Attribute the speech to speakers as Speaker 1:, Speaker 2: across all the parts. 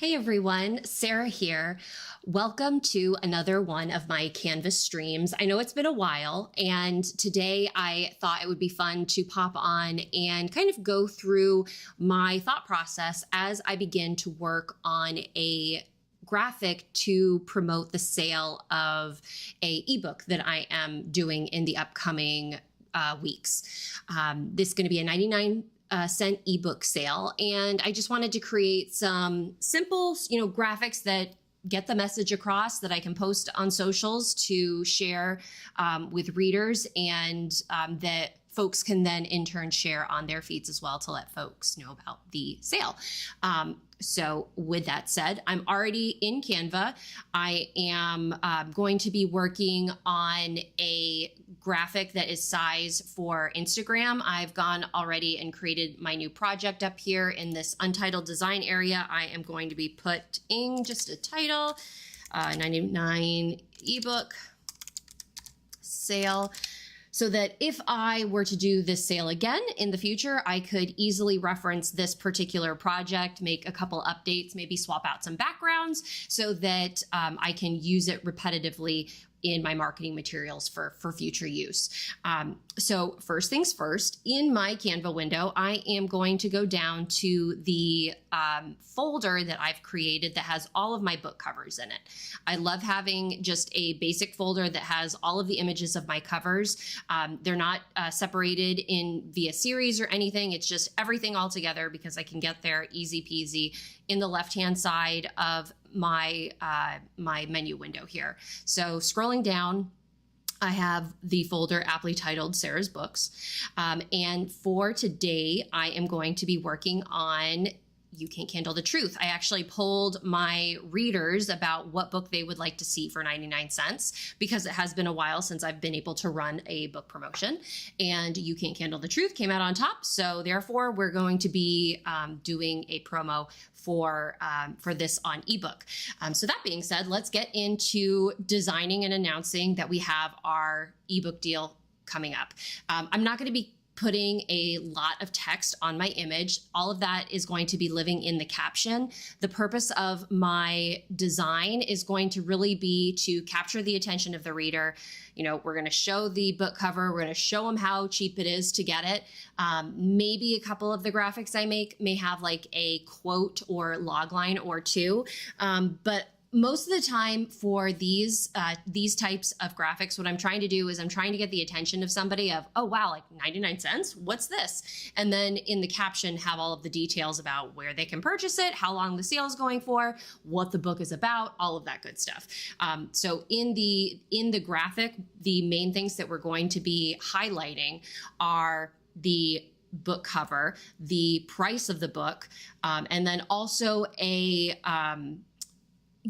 Speaker 1: Hey everyone, Sarah here. Welcome to another one of my Canvas streams. I know it's been a while, and today I thought it would be fun to pop on and kind of go through my thought process as I begin to work on a graphic to promote the sale of a ebook that I am doing in the upcoming weeks. This is going to be a 99-cent ebook sale, and I just wanted to create some simple, graphics that get the message across that I can post on socials to share with readers, and that folks can then in turn share on their feeds as well to let folks know about the sale. So with that said, I'm already in Canva. I am going to be working on a graphic that is size for Instagram. I've gone already and created my new project up here in this untitled design area. I am going to be putting just a title, 99 ebook sale, so that if I were to do this sale again in the future, I could easily reference this particular project, make a couple updates, maybe swap out some backgrounds so that I can use it repetitively in my marketing materials for future use. So first things first, in my Canva window, I am going to go down to the folder that I've created that has all of my book covers in it. I love having just a basic folder that has all of the images of my covers. They're not separated in via series or anything. It's just everything all together because I can get there easy peasy in the left-hand side of my my menu window here. So scrolling down, I have the folder aptly titled Sarah's Books. And for today, I am going to be working on You Can't Handle the Truth. I actually polled my readers about what book they would like to see for 99 cents because it has been a while since I've been able to run a book promotion, and You Can't Handle the Truth came out on top. So therefore, we're going to be doing a promo for this on ebook. So that being said, let's get into designing and announcing that we have our ebook deal coming up. I'm not going to be putting a lot of text on my image. All of that is going to be living in the caption. The purpose of my design is going to really be to capture the attention of the reader. We're going to show the book cover. We're going to show them how cheap it is to get it. Maybe a couple of the graphics I make may have like a quote or log line or two. But most of the time for these types of graphics, what I'm trying to do is I'm trying to get the attention of somebody of, oh, wow, like 99 cents? What's this? And then in the caption, have all of the details about where they can purchase it, how long the sale is going for, what the book is about, all of that good stuff. So in the graphic, the main things that we're going to be highlighting are the book cover, the price of the book, and then also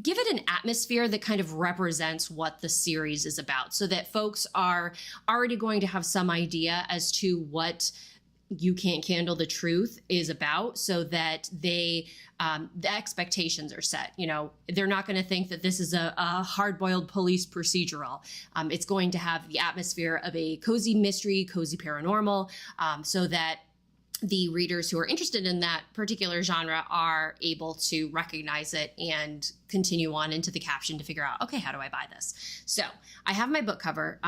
Speaker 1: give it an atmosphere that kind of represents what the series is about so that folks are already going to have some idea as to what You Can't Handle the Truth is about, so that the expectations are set. They're not going to think that this is a hard-boiled police procedural. It's going to have the atmosphere of a cozy mystery, cozy paranormal, so that the readers who are interested in that particular genre are able to recognize it and continue on into the caption to figure out, okay, how do I buy this? So I have my book cover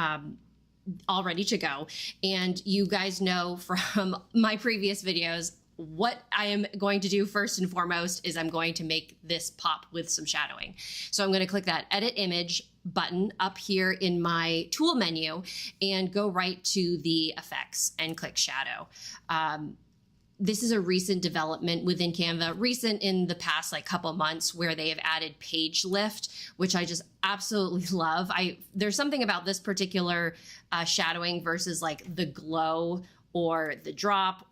Speaker 1: all ready to go. And you guys know from my previous videos, what I am going to do first and foremost is I'm going to make this pop with some shadowing. So I'm going to click that edit image button up here in my tool menu and go right to the effects and click shadow. This is a recent development within Canva, recent in the past couple months, where they have added page lift, which I just absolutely love. There's something about this particular shadowing versus the glow or the drop,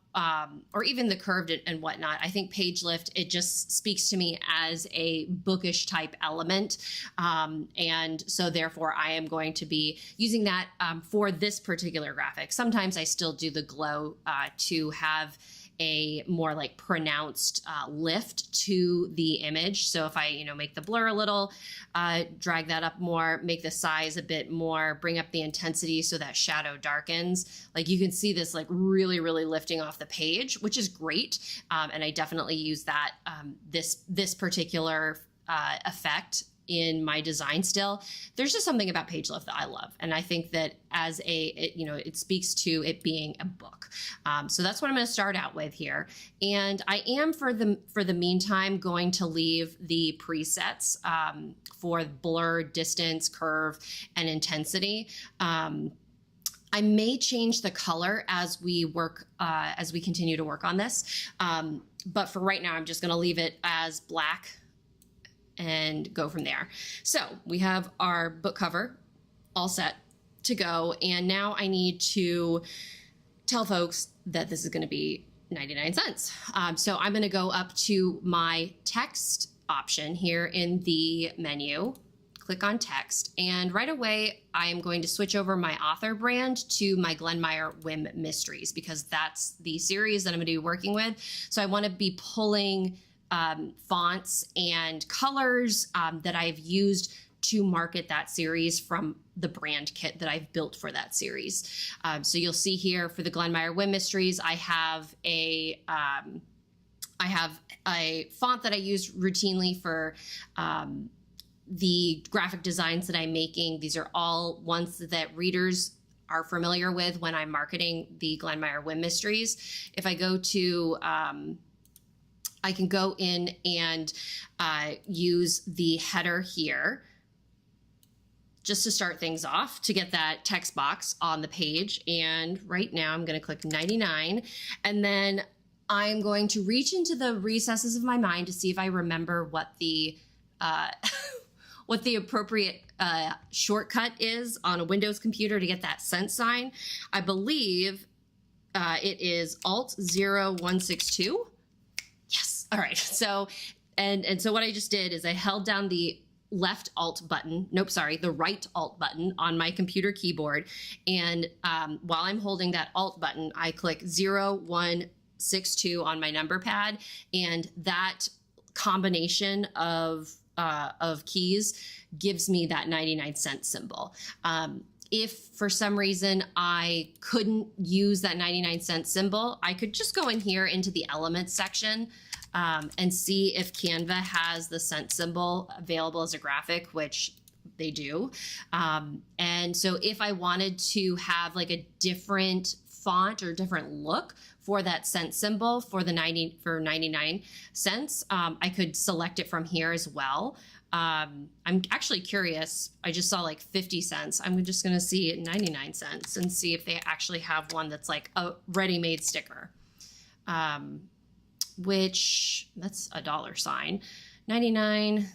Speaker 1: or even the curved and whatnot. I think page lift, it just speaks to me as a bookish type element. And so therefore I am going to be using that for this particular graphic. Sometimes I still do the glow to have a more like pronounced lift to the image. So if I, make the blur a little, drag that up more, make the size a bit more, bring up the intensity so that shadow darkens, like you can see this like really, really lifting off the page, which is great. And I definitely use that, this particular effect in my design still. There's just something about page lift that I love. And I think that as it speaks to it being a book. So that's what I'm going to start out with here. And I am for the meantime going to leave the presets for blur, distance, curve, and intensity. I may change the color as we continue to work on this. But for right now, I'm just going to leave it as black and go from there. So we have our book cover all set to go. And now I need to tell folks that this is going to be 99 cents. So I'm going to go up to my text option here in the menu, click on text, and right away I am going to switch over my author brand to my Glenmeyer Whim Mysteries, because that's the series that I'm going to be working with. So I want to be pulling fonts and colors that I've used to market that series from the brand kit that I've built for that series. So you'll see here for the Glenmeyer Whim Mysteries, I have a font that I use routinely for the graphic designs that I'm making. These are all ones that readers are familiar with when I'm marketing the Glenmeyer Whim Mysteries. If I go to I can go in and use the header here just to start things off to get that text box on the page. And right now I'm going to click 99, and then I'm going to reach into the recesses of my mind to see if I remember what the what the appropriate shortcut is on a Windows computer to get that cent sign. I believe it is Alt-0162. Yes. All right. So, and so what I just did is I held down the left Alt button. Nope, sorry, the right Alt button on my computer keyboard. And while I'm holding that Alt button, I click 0162 on my number pad, and that combination of keys gives me that 99 cent symbol. If for some reason I couldn't use that 99 cent symbol, I could just go in here into the elements section and see if Canva has the cent symbol available as a graphic, which they do. And so if I wanted to have like a different font or different look for that cent symbol for 99 cents, I could select it from here as well. I'm actually curious. I just saw like 50 cents. I'm just going to see 99 cents and see if they actually have one that's like a ready-made sticker, which that's a dollar sign, 99%.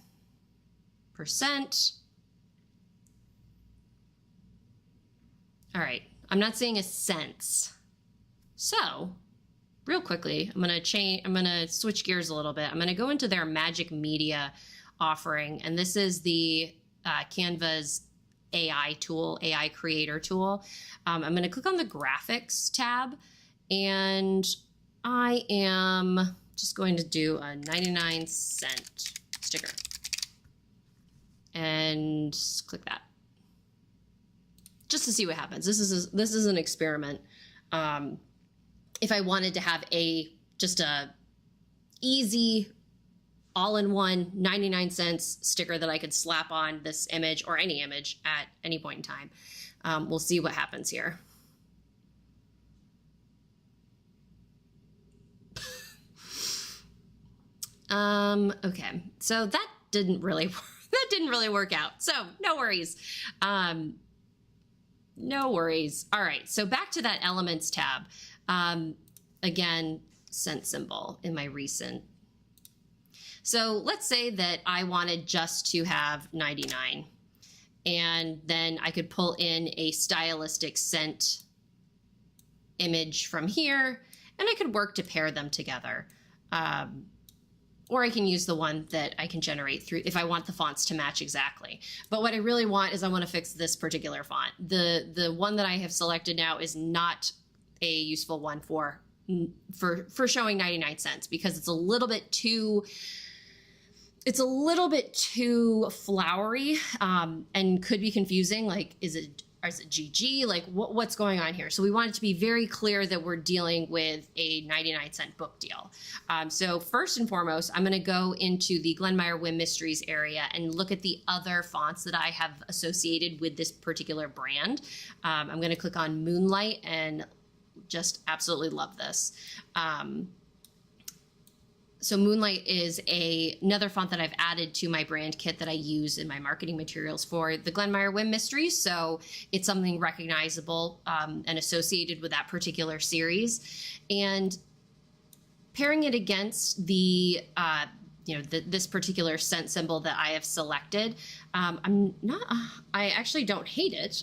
Speaker 1: All right. I'm not seeing a cents. So real quickly, I'm going to switch gears a little bit. I'm going to go into their Magic Media offering, and this is the Canva's AI tool, AI creator tool. I'm going to click on the graphics tab, and I am just going to do a 99 cent sticker and click that just to see what happens. This is an experiment. If I wanted to have just a easy all-in-one 99 cents sticker that I could slap on this image or any image at any point in time. We'll see what happens here. Okay, so that didn't really work out. So no worries. No worries. All right, so back to that Elements tab. Again, cent symbol in my recent. So let's say that I wanted just to have 99, and then I could pull in a stylistic cent image from here, and I could work to pair them together. Or I can use the one that I can generate through if I want the fonts to match exactly. But what I really want is I want to fix this particular font. The one that I have selected now is not a useful one for for showing 99 cents, because it's a little bit too flowery, and could be confusing. Like, is it GG? Like, what's going on here? So we want it to be very clear that we're dealing with a 99-cent book deal. So first and foremost, I'm going to go into the Glenmeyer Whim Mysteries area and look at the other fonts that I have associated with this particular brand. I'm going to click on Moonlight and just absolutely love this. So Moonlight is another font that I've added to my brand kit that I use in my marketing materials for the Glenmeyer Whim Mysteries. So it's something recognizable and associated with that particular series. And pairing it against the this particular scent symbol that I have selected, I actually don't hate it.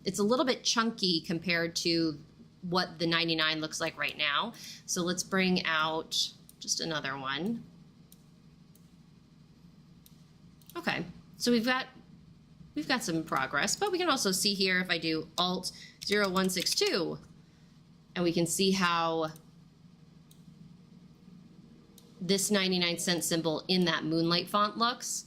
Speaker 1: It's a little bit chunky compared to what the 99 looks like right now. So let's bring out just another one. Okay, so we've got some progress, but we can also see here if I do Alt 0162, and we can see how this 99-cent symbol in that Moonlight font looks.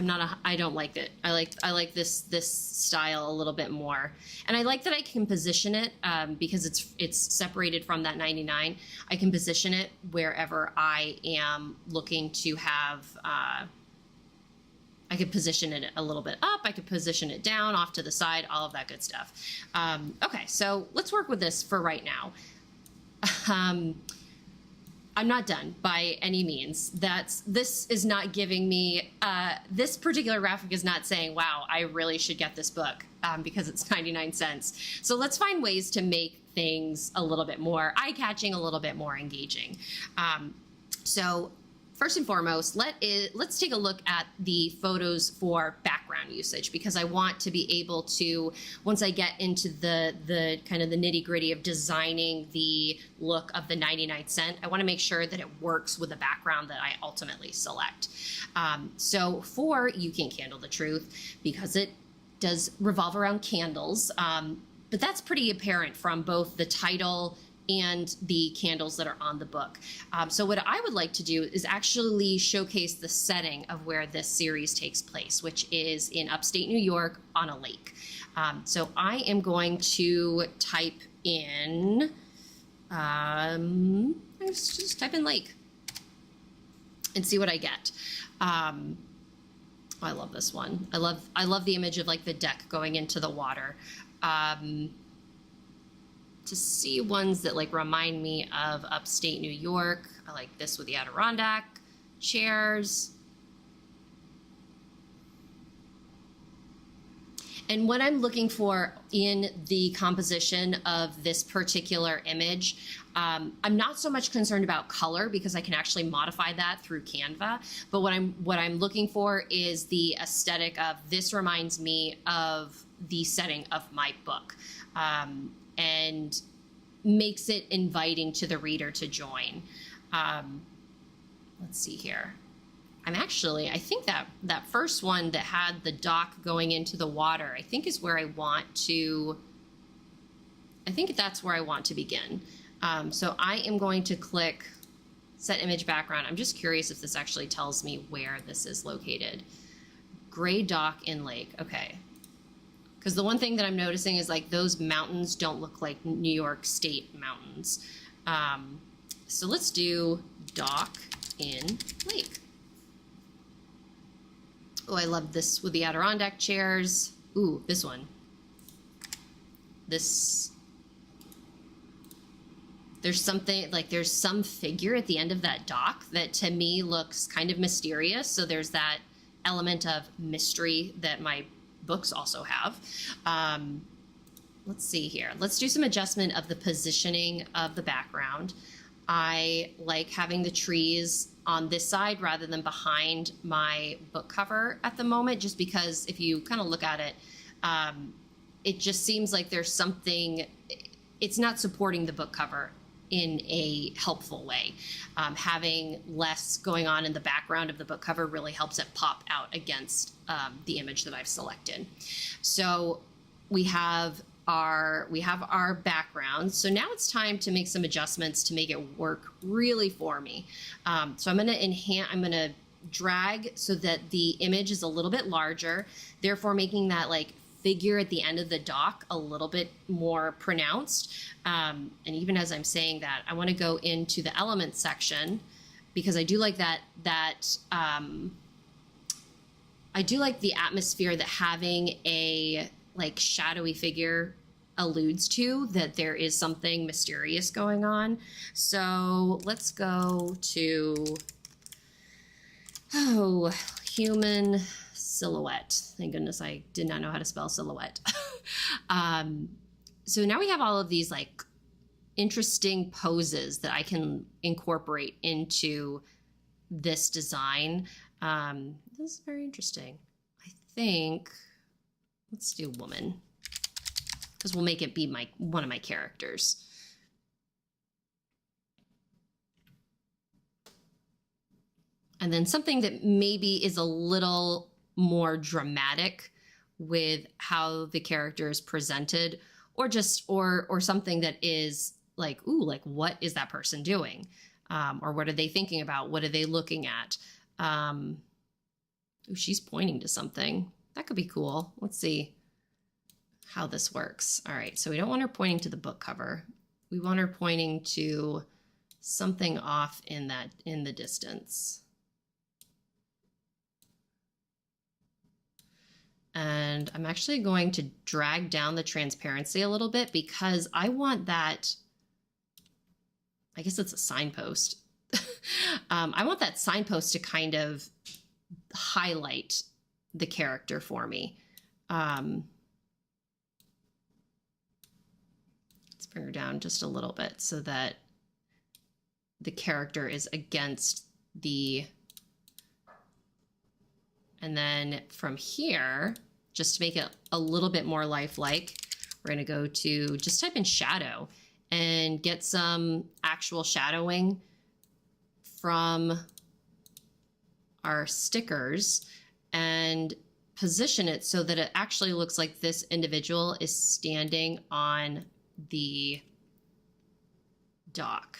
Speaker 1: I don't like it. I like this style a little bit more, and I like that I can position it because it's separated from that 99. I can position it wherever I am looking to have. I could position it a little bit up. I could position it down, off to the side, all of that good stuff. Okay, so let's work with this for right now. I'm not done by any means. This is not giving me, this particular graphic is not saying, wow, I really should get this book because it's 99 cents. So let's find ways to make things a little bit more eye-catching, a little bit more engaging. So first and foremost, let's take a look at the photos for background usage, because I want to be able to, once I get into the kind of the nitty-gritty of designing the look of the 99-cent, I want to make sure that it works with the background that I ultimately select. So for You Can't Candle the Truth, because it does revolve around candles, but that's pretty apparent from both the title and the candles that are on the book. So what I would like to do is actually showcase the setting of where this series takes place, which is in upstate New York on a lake. So I am going to type in, let's just type in lake and see what I get. I love this one. I love the image of like the deck going into the water. To see ones that like remind me of upstate New York, I like this with the Adirondack chairs. And what I'm looking for in the composition of this particular image, I'm not so much concerned about color because I can actually modify that through Canva. But what I'm looking for is the aesthetic of this reminds me of the setting of my book. And makes it inviting to the reader to join. Let's see here. I think that first one that had the dock going into the water, I think is where I want to, I think that's where I want to begin. So I am going to click Set Image Background. I'm just curious if this actually tells me where this is located. Gray dock in lake, okay. Because the one thing that I'm noticing is like those mountains don't look like New York State mountains. So let's do dock in lake. Oh, I love this with the Adirondack chairs. Ooh, this one. There's something, like there's some figure at the end of that dock that to me looks kind of mysterious. So there's that element of mystery that my books also have. Let's see here. Let's do some adjustment of the positioning of the background. I like having the trees on this side rather than behind my book cover at the moment, just because if you kind of look at it, it just seems like there's something, it's not supporting the book cover in a helpful way. Having less going on in the background of the book cover really helps it pop out against the image that I've selected. So we have our background. So now it's time to make some adjustments to make it work really for me. So I'm going to drag so that the image is a little bit larger, therefore making that like figure at the end of the dock a little bit more pronounced. And even as I'm saying that, I want to go into the elements section because I do like I do like the atmosphere that having a like shadowy figure alludes to, that there is something mysterious going on. So let's go to, human silhouette. Thank goodness I did not know how to spell silhouette. So now we have all of these like interesting poses that I can incorporate into this design. This is very interesting. I think, let's do woman, because we'll make it be one of my characters. And then something that maybe is a little more dramatic with how the character is presented, or something that is like, ooh, like what is that person doing? Or what are they thinking about? What are they looking at? Ooh, she's pointing to something. That could be cool. Let's see how this works. All right, so we don't want her pointing to the book cover. We want her pointing to something off in the distance. And I'm actually going to drag down the transparency a little bit because I want that, I guess it's a signpost. I want that signpost to kind of highlight the character for me. Let's bring her down just a little bit so that the character is against the, and then from here, just to make it a little bit more lifelike, we're going to go to, just type in shadow and get some actual shadowing from our stickers and position it so that it actually looks like this individual is standing on the dock.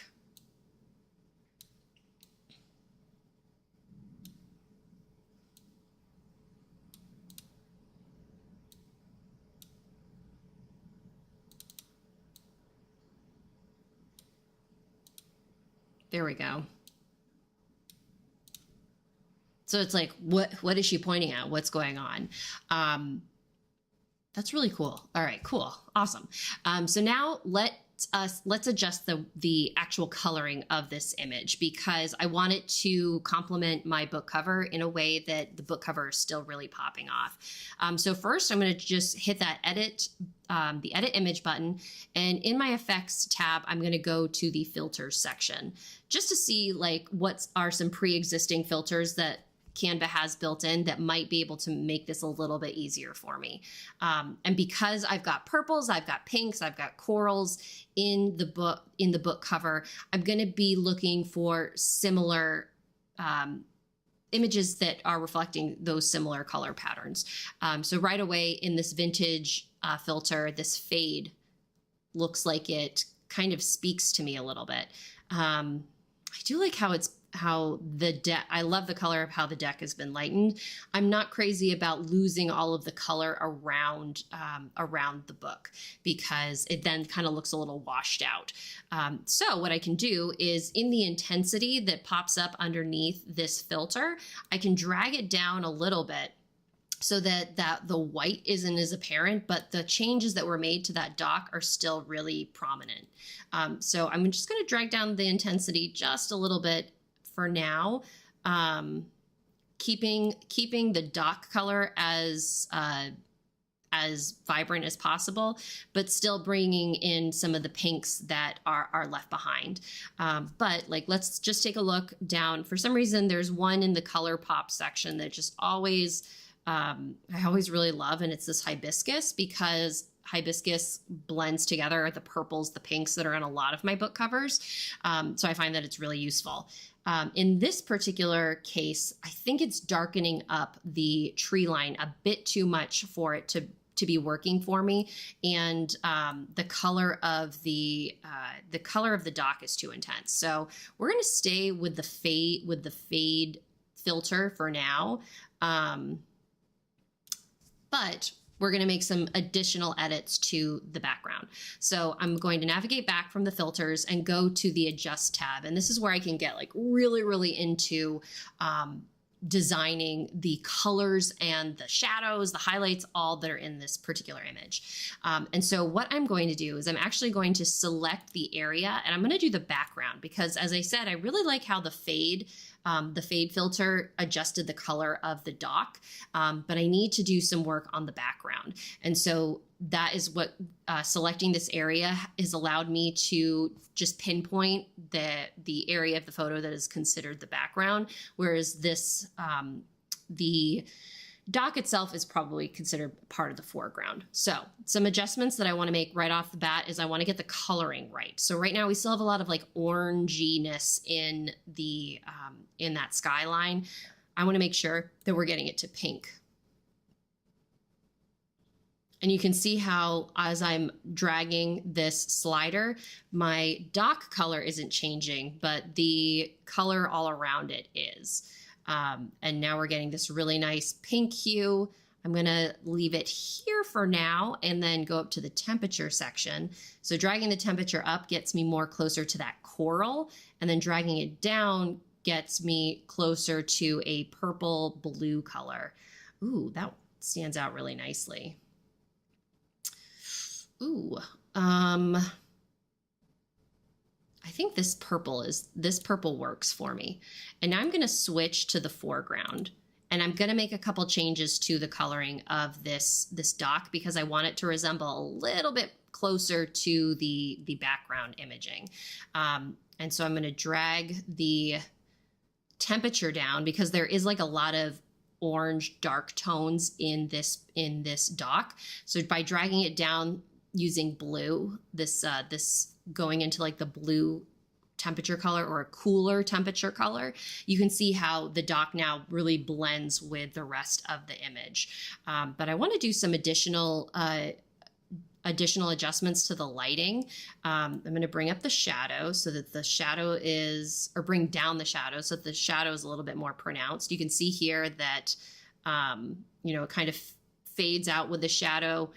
Speaker 1: There we go. So it's like, what is she pointing at? What's going on? That's really cool. All right, cool. Awesome. So now let's adjust the actual coloring of this image because I want it to complement my book cover in a way that the book cover is still really popping off. So first I'm going to just hit that the edit image button, and in my effects tab, I'm going to go to the filters section just to see like what are some pre-existing filters that Canva has built in that might be able to make this a little bit easier for me. And because I've got purples, I've got pinks, I've got corals in the book cover, I'm going to be looking for similar images that are reflecting those similar color patterns. So right away in this vintage filter, this fade looks like it kind of speaks to me a little bit. I do like how the deck, I love the color of how the deck has been lightened. I'm not crazy about losing all of the color around the book because it then kind of looks a little washed out. So what I can do is in the intensity that pops up underneath this filter, I can drag it down a little bit so that the white isn't as apparent, but the changes that were made to that dock are still really prominent. So I'm just going to drag down the intensity just a little bit for now, keeping the dock color as vibrant as possible, but still bringing in some of the pinks that are left behind. But like, let's just take a look down. For some reason, there's one in the color pop section that just always, I always really love, and it's this hibiscus, because hibiscus blends together the purples, the pinks that are in a lot of my book covers. So I find that it's really useful. In this particular case, I think it's darkening up the tree line a bit too much for it to to be working for me, and the color of the dock is too intense. So we're going to stay with the fade filter for now, but we're going to make some additional edits to the background. So I'm going to navigate back from the filters and go to the adjust tab. And this is where I can get like really, really into designing the colors and the shadows, the highlights, all that are in this particular image. And so what I'm going to do is I'm actually going to select the area, and I'm going to do the background, because as I said, I really like how the fade filter adjusted the color of the dock, but I need to do some work on the background. And so that is what selecting this area has allowed me to just pinpoint the area of the photo that is considered the background, whereas this, the dock itself is probably considered part of the foreground. So some adjustments that I want to make right off the bat is I want to get the coloring right. So right now we still have a lot of like oranginess in the in that skyline. I want to make sure that we're getting it to pink. And you can see how as I'm dragging this slider, my dock color isn't changing, but the color all around it is. And now we're getting this really nice pink hue. I'm gonna leave it here for now and then go up to the temperature section. So dragging the temperature up gets me more closer to that coral, and then dragging it down gets me closer to a purple blue color. Ooh, that stands out really nicely. Ooh, I think this purple works for me. And now I'm going to switch to the foreground, and I'm going to make a couple changes to the coloring of this dock because I want it to resemble a little bit closer to the background imaging. And so I'm going to drag the temperature down because there is like a lot of orange dark tones in this dock. So by dragging it down using blue, this going into like the blue temperature color or a cooler temperature color, you can see how the dock now really blends with the rest of the image. But I want to do some additional adjustments to the lighting. I'm going to bring up the shadow so that the shadow is, or bring down the shadow so that the shadow is a little bit more pronounced. You can see here that, it kind of fades out with the shadow,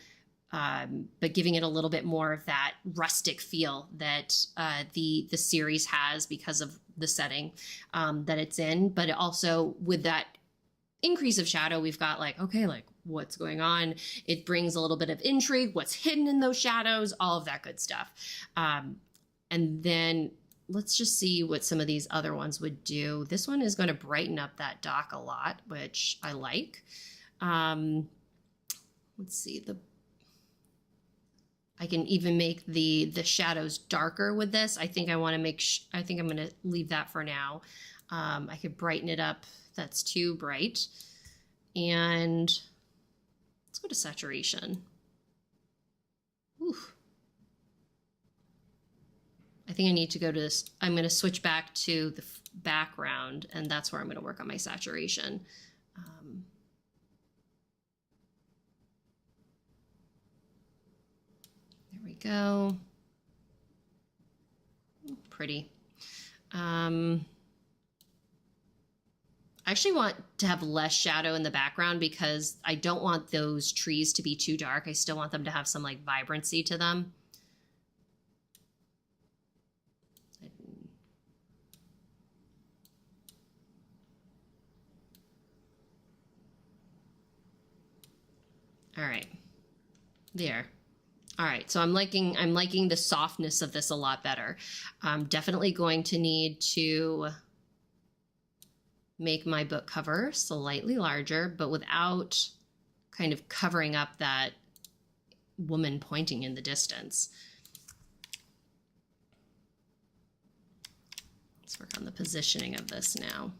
Speaker 1: but giving it a little bit more of that rustic feel that the series has because of the setting that it's in. But also with that increase of shadow, we've got like, okay, like what's going on? It brings a little bit of intrigue, what's hidden in those shadows, all of that good stuff. And then let's just see what some of these other ones would do. This one is going to brighten up that dock a lot, which I like. Let's see, I can even make the shadows darker with this. I think I want to I think I'm going to leave that for now. I could brighten it up. That's too bright. And let's go to saturation. Ooh. I think I need to go to this. I'm going to switch back to the background, and that's where I'm going to work on my saturation. There we go. Pretty. I actually want to have less shadow in the background because I don't want those trees to be too dark. I still want them to have some like vibrancy to them. All right, there. All right, so I'm liking the softness of this a lot better. I'm definitely going to need to make my book cover slightly larger, but without kind of covering up that woman pointing in the distance. Let's work on the positioning of this now.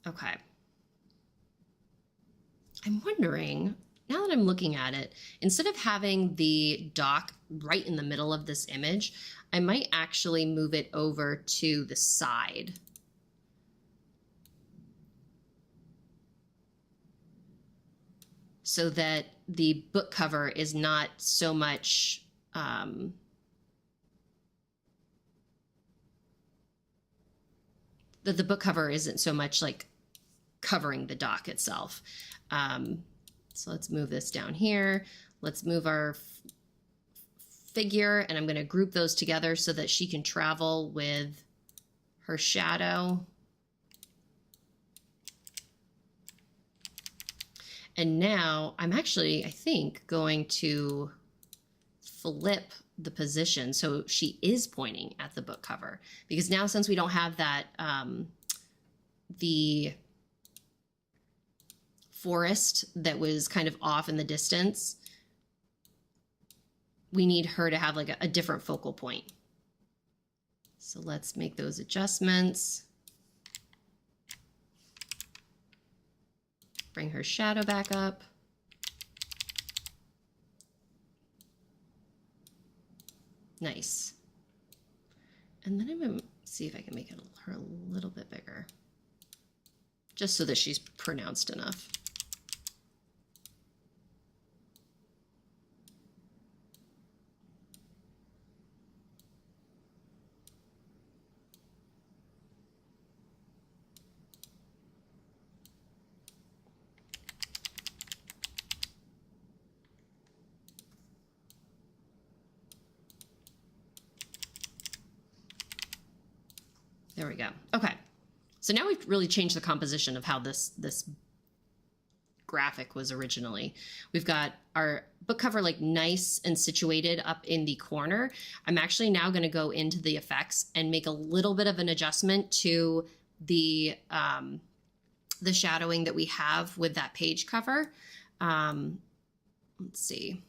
Speaker 1: Okay. I'm wondering, now that I'm looking at it, instead of having the dock right in the middle of this image, I might actually move it over to the side. so that the book cover is not so much that the book cover isn't so much like covering the dock itself. So let's move this down here. Let's move our figure, and I'm going to group those together so that she can travel with her shadow. And now I'm actually, I think, going to flip the position so she is pointing at the book cover, because now, since we don't have that the forest that was kind of off in the distance, we need her to have like a different focal point. So let's make those adjustments. Bring her shadow back up. Nice. And then I'm going to see if I can make her a little bit bigger, just so that she's pronounced enough. There we go. Okay. So now we've really changed the composition of how this graphic was originally. We've got our book cover like nice and situated up in the corner. I'm actually now going to go into the effects and make a little bit of an adjustment to the shadowing that we have with that page cover. Let's see.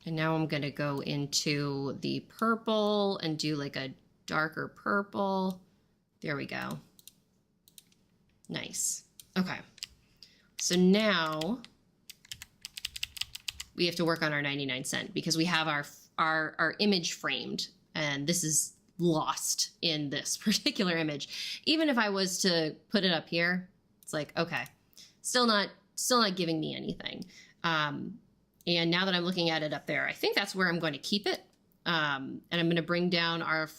Speaker 1: And now I'm going to go into the purple and do like a darker purple. There we go. Nice. Okay. So now we have to work on our 99¢, because we have our image framed, and this is lost in this particular image. Even if I was to put it up here, it's like, okay, still not giving me anything. And now that I'm looking at it up there, I think that's where I'm going to keep it. And I'm going to bring down our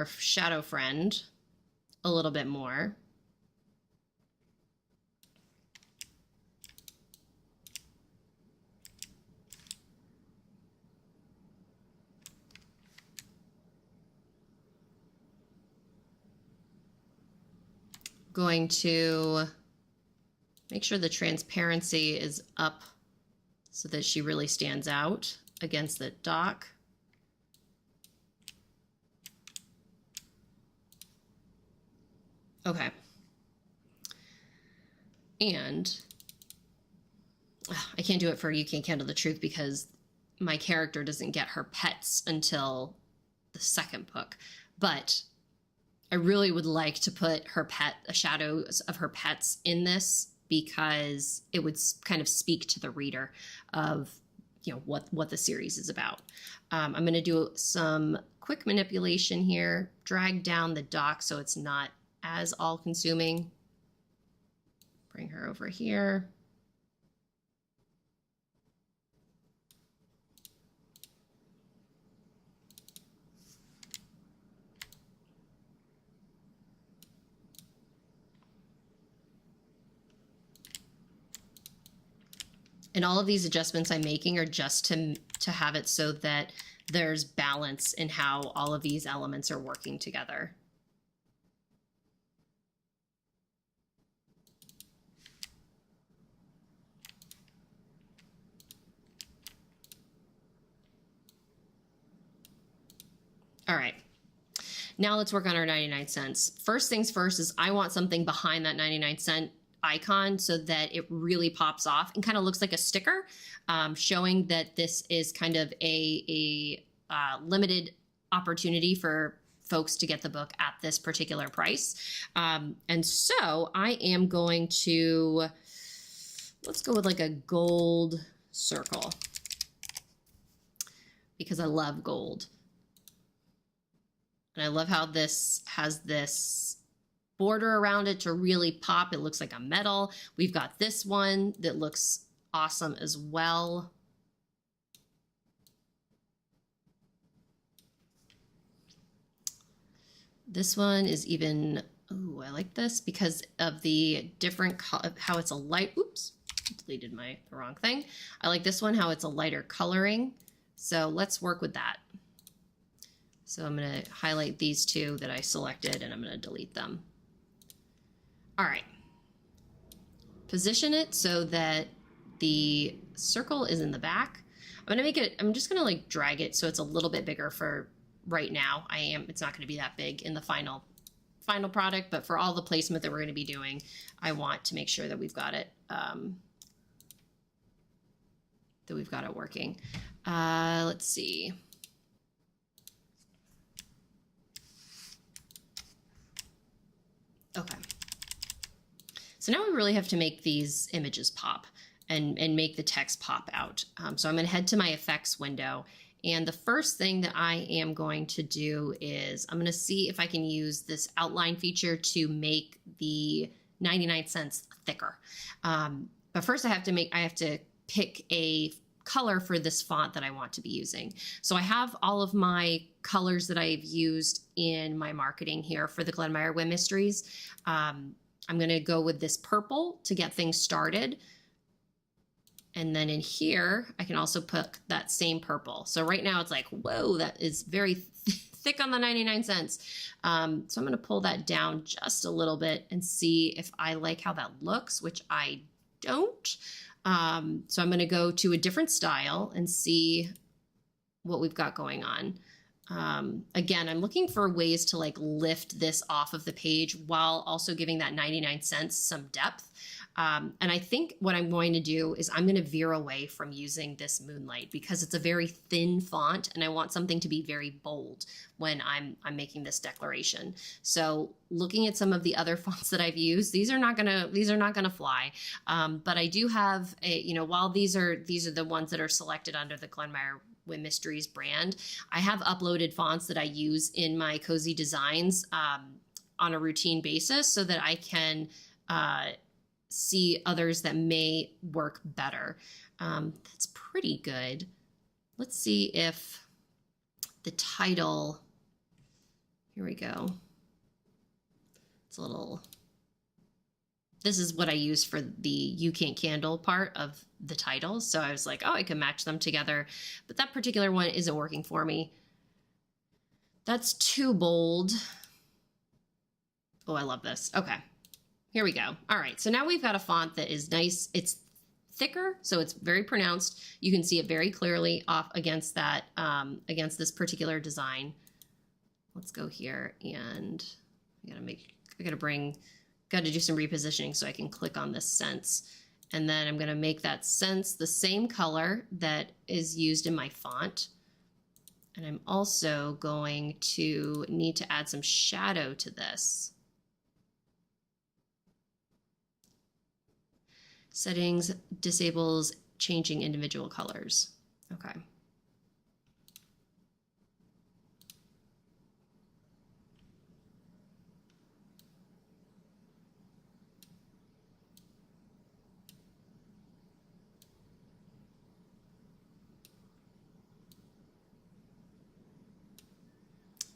Speaker 1: shadow friend, a little bit more. Going to make sure the transparency is up so that she really stands out against the dock. Okay. And I can't do it for You Can't Handle the Truth because my character doesn't get her pets until the second book. But I really would like to put her shadows of her pets in this, because it would kind of speak to the reader of, you know, what the series is about. I'm going to do some quick manipulation here, drag down the dock so it's not as all-consuming. Bring her over here. And all of these adjustments I'm making are just to have it so that there's balance in how all of these elements are working together. All right. Now let's work on our 99¢. First things first is I want something behind that 99¢ icon so that it really pops off and kind of looks like a sticker, showing that this is kind of a limited opportunity for folks to get the book at this particular price. And so I am going to, let's go with like a gold circle, because I love gold. And I love how this has this border around it to really pop. It looks like a metal. We've got this one that looks awesome as well. This one is even, oh, I like this because of the different, how it's a light, oops, deleted the wrong thing. I like this one, how it's a lighter coloring. So let's work with that. So I'm going to highlight these two that I selected and I'm going to delete them. All right. Position it so that the circle is in the back. I'm going to make it, I'm just going to like drag it so it's a little bit bigger for right now. It's not going to be that big in the final product, but for all the placement that we're going to be doing, I want to make sure that we've got it, working. Let's see. Okay. So now we really have to make these images pop and make the text pop out. So I'm going to head to my effects window. And the first thing that I am going to do is I'm going to see if I can use this outline feature to make the 99 cents thicker. But first I have to pick a color for this font that I want to be using. So I have all of my colors that I've used in my marketing here for the Glenmeyer Web Mysteries. I'm going to go with this purple to get things started. And then in here, I can also put that same purple. So right now it's like, whoa, that is very thick on the 99 cents. So I'm going to pull that down just a little bit and see if I like how that looks, which I don't. So I'm going to go to a different style and see what we've got going on. Again, I'm looking for ways to like lift this off of the page while also giving that 99 cents some depth. And I think what I'm going to do is I'm going to veer away from using this Moonlight because it's a very thin font and I want something to be very bold when I'm making this declaration. So looking at some of the other fonts that I've used, these are not gonna fly. But I do have while these are the ones that are selected under the Glenmeyer Web Mysteries brand, I have uploaded fonts that I use in my cozy designs on a routine basis so that I can see others that may work better. That's pretty good. Let's see if the title, here we go. It's a little, this is what I use for the You Can't Candle part of the title. So I was like, oh, I could match them together, but that particular one isn't working for me. That's too bold. Oh, I love this. Okay. Here we go. All right, so now we've got a font that is nice. It's thicker, so it's very pronounced. You can see it very clearly off against that, against this particular design. Let's go here and I gotta do some repositioning so I can click on this sense. And then I'm gonna make that sense the same color that is used in my font. And I'm also going to need to add some shadow to this. Settings disables changing individual colors. Okay.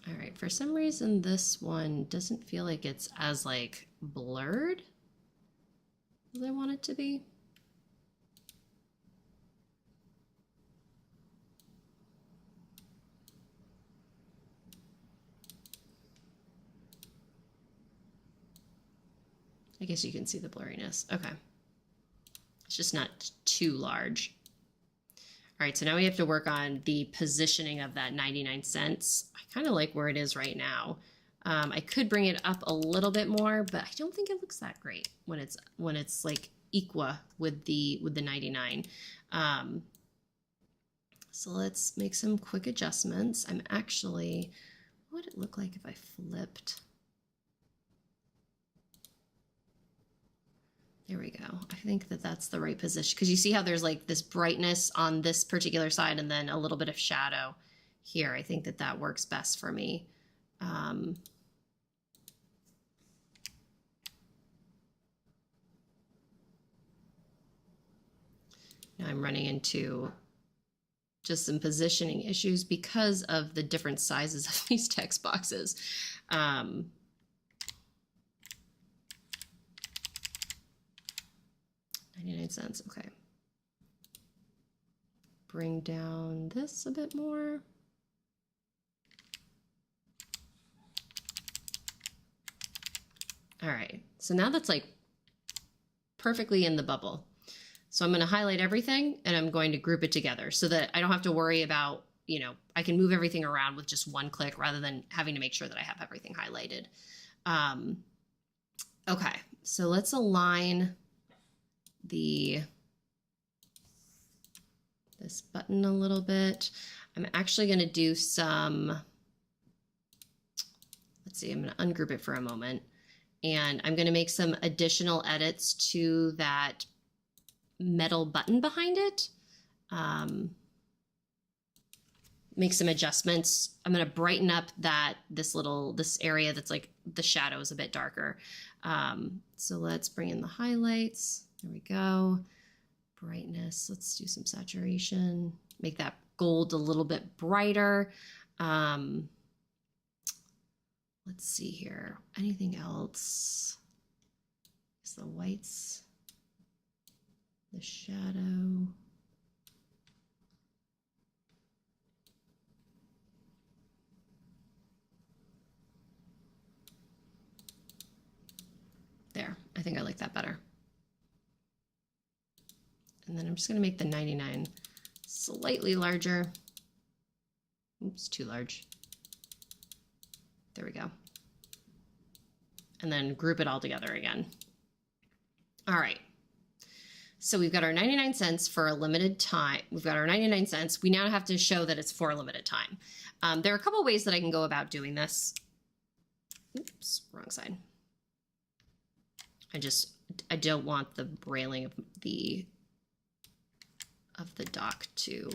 Speaker 1: All right, for some reason this one doesn't feel like it's as like blurred as I want it to be. I guess you can see the blurriness. Okay. It's just not too large. All right, so now we have to work on the positioning of that 99 cents. I kind of like where it is right now. I could bring it up a little bit more, but I don't think it looks that great when it's like equa with the 99. So let's make some quick adjustments. What would it look like if I flipped? There we go. I think that that's the right position because you see how there's like this brightness on this particular side and then a little bit of shadow here. I think that that works best for me. Now I'm running into just some positioning issues because of the different sizes of these text boxes. 99 cents, okay. Bring down this a bit more. All right, so now that's like perfectly in the bubble. So I'm going to highlight everything and I'm going to group it together so that I don't have to worry about, you know, I can move everything around with just one click rather than having to make sure that I have everything highlighted. Okay, so let's align this button a little bit. I'm actually going to do some, let's see, I'm going to ungroup it for a moment. And I'm going to make some additional edits to that metal button behind it. Make some adjustments. I'm going to brighten up this area that's like the shadows a bit darker. So let's bring in the highlights. There we go. Brightness. Let's do some saturation. Make that gold a little bit brighter. Let's see here. Anything else? Is the whites, the shadow. There, I think I like that better. And then I'm just going to make the 99 slightly larger. Oops, too large. There we go. And then group it all together again. All right. So we've got our 99 cents for a limited time. We've got our 99 cents. We now have to show that it's for a limited time. There are a couple ways that I can go about doing this. Oops, wrong side. I don't want the railing of the dock to,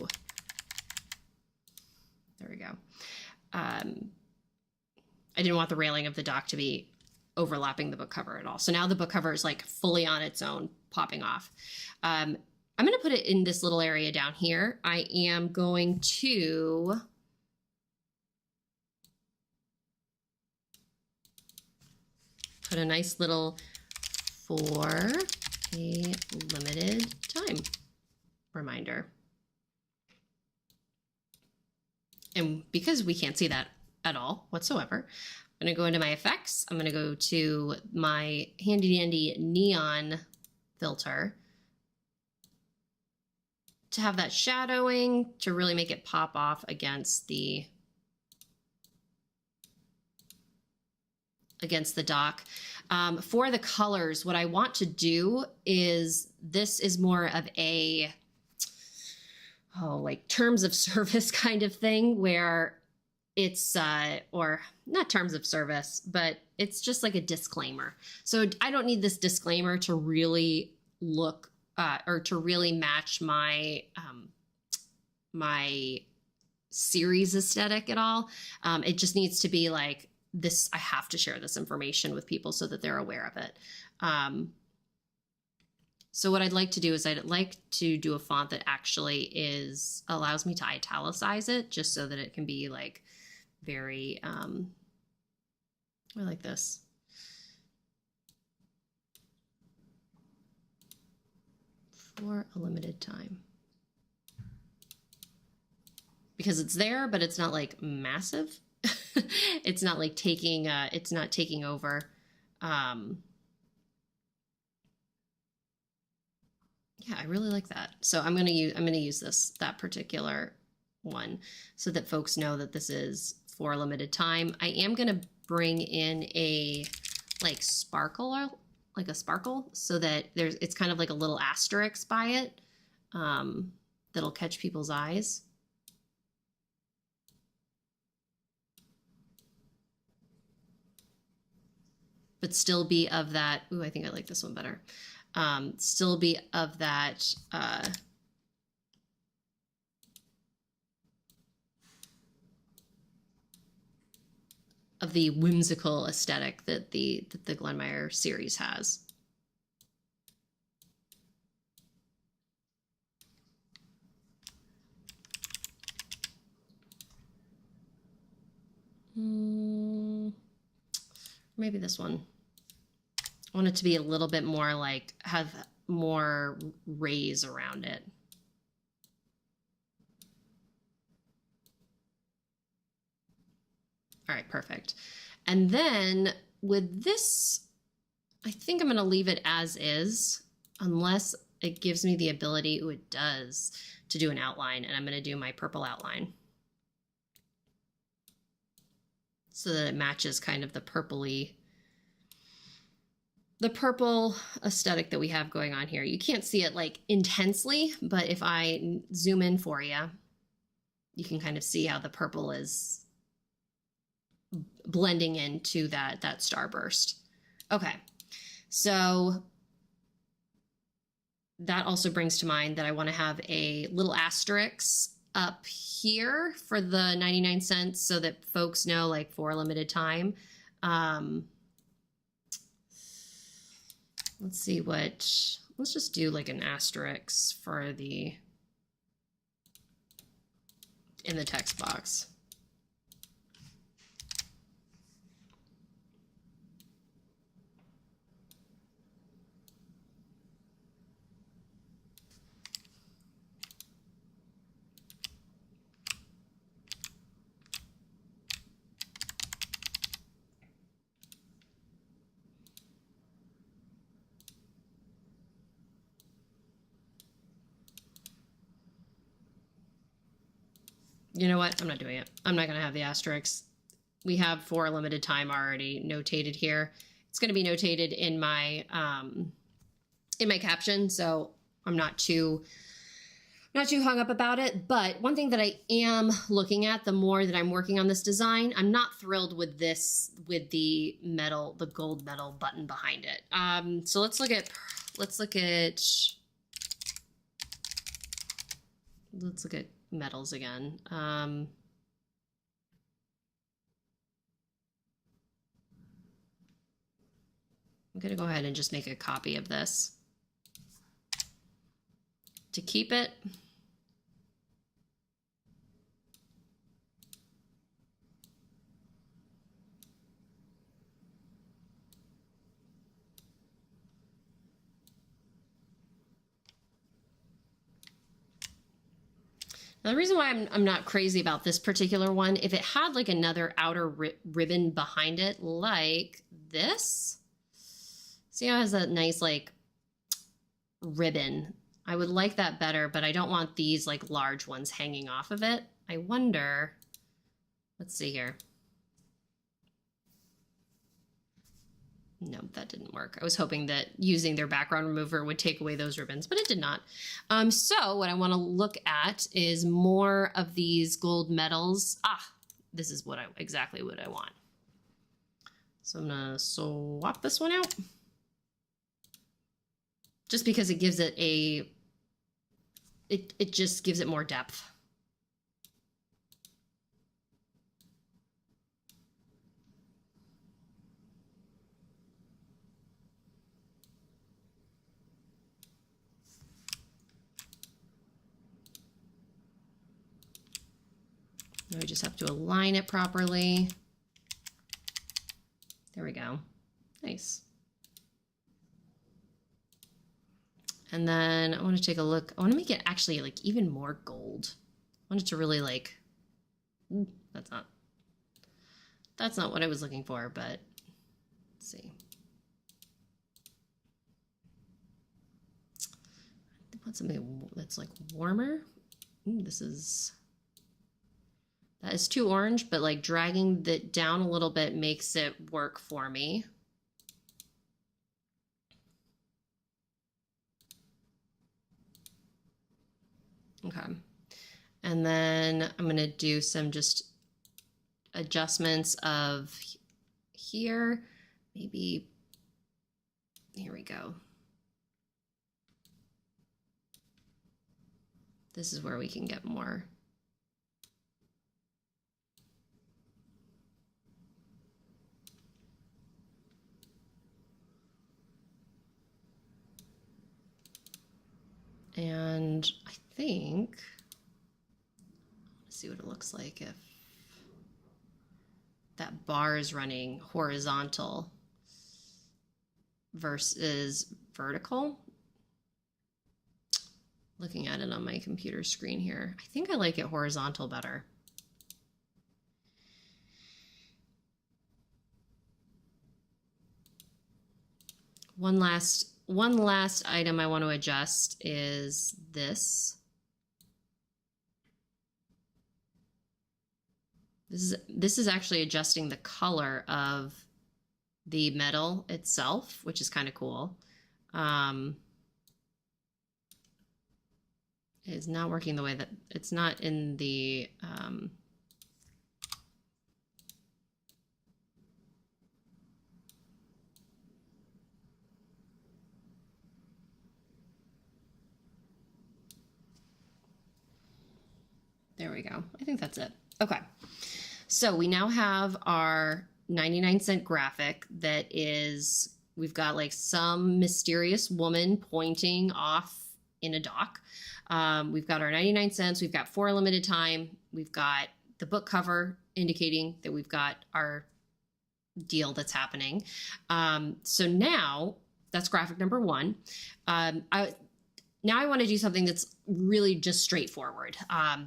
Speaker 1: there we go. I didn't want the railing of the dock to be overlapping the book cover at all. So now the book cover is like fully on its own, popping off. I'm going to put it in this little area down here. I am going to put a nice little for a limited time reminder. And because we can't see that at all whatsoever, I'm going to go into my effects. I'm going to go to my handy dandy neon filter to have that shadowing to really make it pop off against the dock. For the colors, what I want to do is, this is more of a, like terms of service kind of thing, where it's, or not terms of service, but it's just like a disclaimer. So I don't need this disclaimer to really look, or to really match my, my series aesthetic at all. It just needs to be like this. I have to share this information with people so that they're aware of it. So what I'd like to do is I'd like to do a font that actually allows me to italicize it, just so that it can be like very, I like this. For a limited time. Because it's there, but it's not like massive. It's not like taking, it's not taking over. Yeah, I really like that. So I'm gonna use that particular one so that folks know that this is for a limited time. I am gonna bring in a like sparkle, or like a sparkle, so that it's kind of like a little asterisk by it, that'll catch people's eyes. But still be of that, ooh, I think I like this one better. Still be of that, of the whimsical aesthetic that the Glenmeyer series has. Maybe this one. I want it to be a little bit more like, have more rays around it. All right, perfect. And then with this, I think I'm going to leave it as is, unless it gives me the ability, ooh, it does, to do an outline. And I'm going to do my purple outline so that it matches kind of the purpley, the purple aesthetic that we have going on here. You can't see it like intensely, but if I zoom in for you, you can kind of see how the purple is blending into that starburst. Okay, so that also brings to mind that I want to have a little asterisk up here for the 99 cents so that folks know, like, for a limited time. Let's see let's just do like an asterisk for in the text box. You know what? I'm not doing it. I'm not going to have the asterisks. We have for a limited time already notated here. It's going to be notated in my caption, so I'm not too hung up about it. But one thing that I am looking at, the more that I'm working on this design, I'm not thrilled with this, with the gold metal button behind it. So let's look at metals again. I'm going to go ahead and just make a copy of this to keep it. Now, the reason why I'm not crazy about this particular one, if it had like another outer ribbon behind it, like this, see how it has that nice like ribbon? I would like that better, but I don't want these like large ones hanging off of it. I wonder, let's see here. No, that didn't work. I was hoping that using their background remover would take away those ribbons, but it did not. So what I want to look at is more of these gold metals. This is exactly what I want. So I'm gonna swap this one out, just because it gives it it just gives it more depth. Now we just have to align it properly. There we go. Nice. And then I want to take a look. I want to make it actually like even more gold. I want it to really like, that's not what I was looking for, but let's see. I want something that's like warmer. That is too orange, but like dragging that down a little bit makes it work for me. Okay. And then I'm going to do some just adjustments of here. Maybe, here we go. This is where we can get more. And I think, let's see what it looks like if that bar is running horizontal versus vertical. Looking at it on my computer screen here, I think I like it horizontal better. One last item I want to adjust is this. This is actually adjusting the color of the metal itself, which is kind of cool. It's not working the way that it's not in the there we go. I think that's it. Okay. So we now have our 99-cent graphic that is, we've got like some mysterious woman pointing off in a dock. We've got our 99 cents. We've got 4 limited time. We've got the book cover indicating that we've got our deal that's happening. So now that's graphic number 1. Now I want to do something that's really just straightforward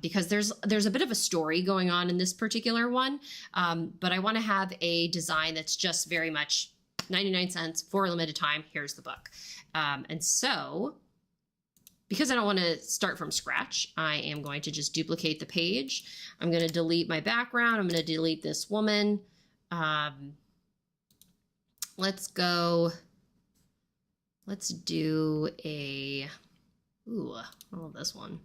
Speaker 1: because there's a bit of a story going on in this particular one, but I want to have a design that's just very much 99 cents for a limited time. Here's the book. And so because I don't want to start from scratch, I am going to just duplicate the page. I'm going to delete my background. I'm going to delete this woman. Let's do a, ooh, I love this one.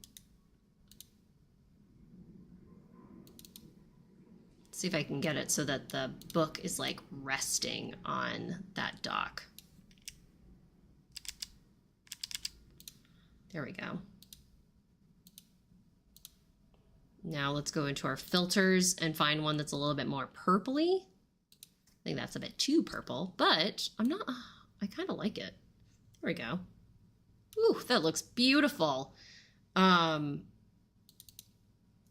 Speaker 1: Let's see if I can get it so that the book is like resting on that dock. There we go. Now let's go into our filters and find one that's a little bit more purpley. I think that's a bit too purple, but I kind of like it. There we go. Ooh, that looks beautiful. Ooh,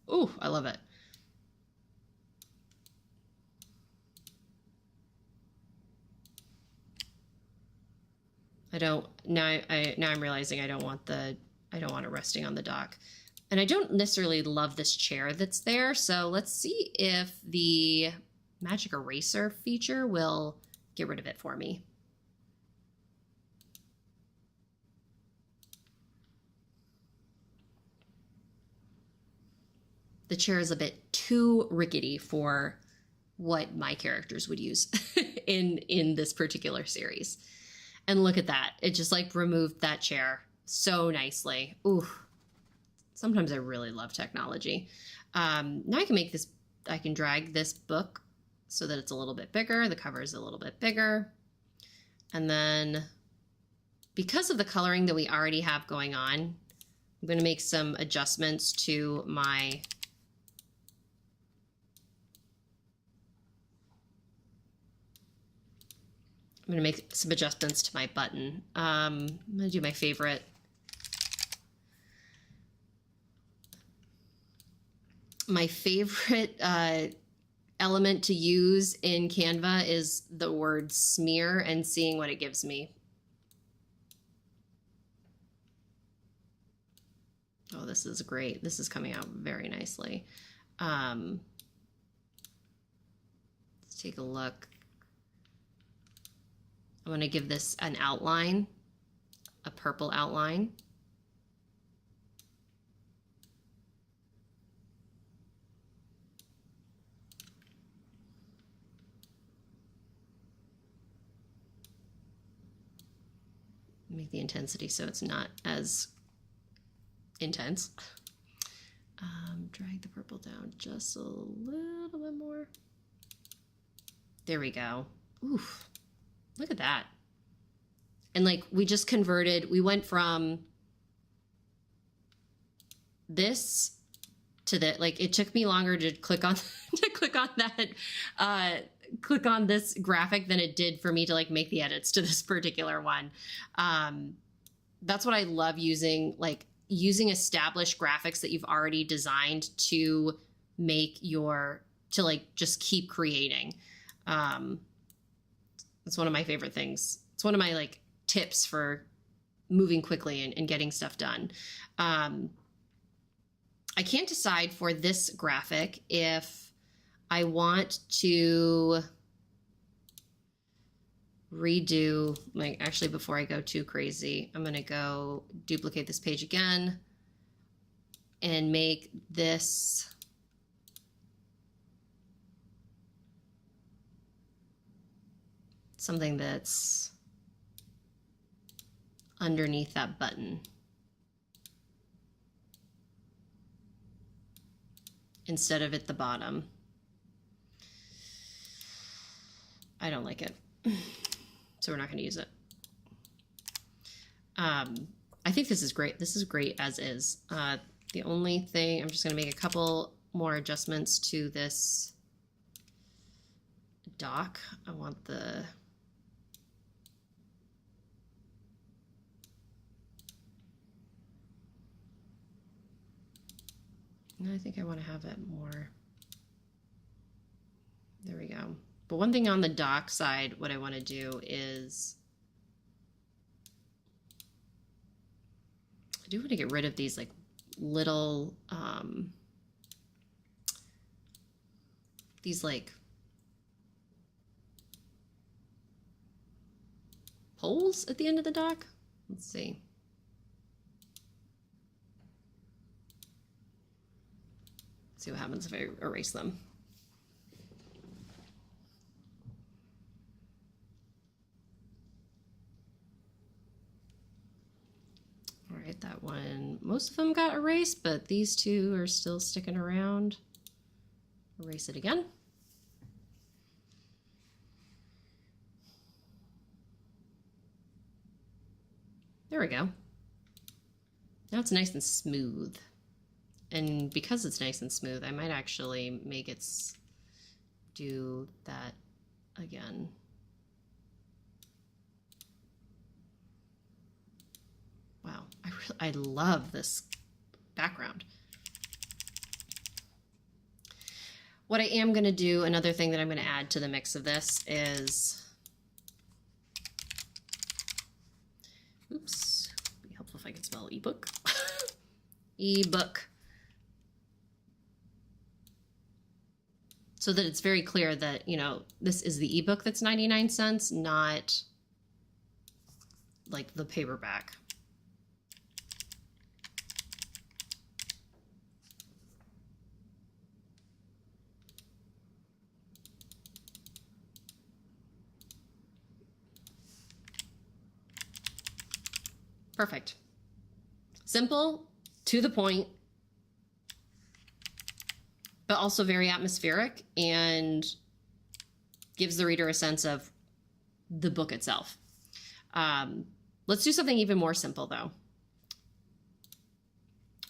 Speaker 1: I love it. Now I'm realizing I don't want it resting on the dock. And I don't necessarily love this chair that's there. So let's see if the magic eraser feature will get rid of it for me. The chair is a bit too rickety for what my characters would use in this particular series. And look at that. It just like removed that chair so nicely. Ooh, sometimes I really love technology. Now I can make this, I can drag this book so that it's a little bit bigger. The cover is a little bit bigger. And then because of the coloring that we already have going on, I'm going to make some adjustments to my I'm going to make some adjustments to my button. I'm going to do my favorite. My favorite element to use in Canva is the word smear and seeing what it gives me. Oh, this is great. This is coming out very nicely. Let's take a look. I'm going to give this an outline, a purple outline. Make the intensity so it's not as intense. Drag the purple down just a little bit more. There we go. Oof. Look at that. And like we just converted, we went from this to that. Like it took me longer to click on click on this graphic than it did for me to like make the edits to this particular one. that's what I love using, like using established graphics that you've already designed to make to like just keep creating. It's one of my favorite things. It's one of my like tips for moving quickly and getting stuff done. I can't decide for this graphic if I want to redo, like actually before I go too crazy, I'm going to go duplicate this page again and make this something that's underneath that button instead of at the bottom. I don't like it, so we're not going to use it. I think this is great. This is great as is. The only thing, I'm just going to make a couple more adjustments to this dock. I want the I think I want to have it more. There we go. But one thing on the dock side, what I want to do is I do want to get rid of these like little these like poles at the end of the dock. Let's see. See what happens if I erase them. All right, that one, most of them got erased, but these two are still sticking around. Erase it again. There we go. Now it's nice and smooth. And because it's nice and smooth, I might actually make it do that again. Wow, I love this background. What I am going to do, another thing that I'm going to add to the mix of this is, oops, it'd be helpful if I could spell ebook. Ebook. So that it's very clear that, you know, this is the ebook that's 99 cents, not like the paperback. Perfect. Simple, to the point, but also very atmospheric and gives the reader a sense of the book itself. Let's do something even more simple though,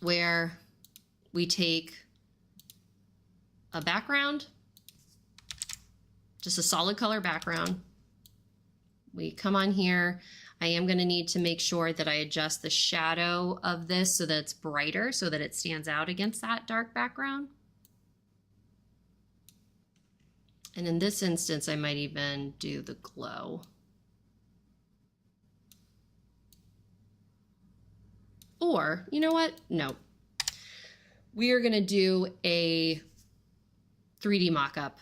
Speaker 1: where we take a background, just a solid color background. We come on here. I am going to need to make sure that I adjust the shadow of this so that it's brighter, so that it stands out against that dark background. And in this instance, I might even do the glow. Or, you know what? No. We are going to do a 3D mock-up.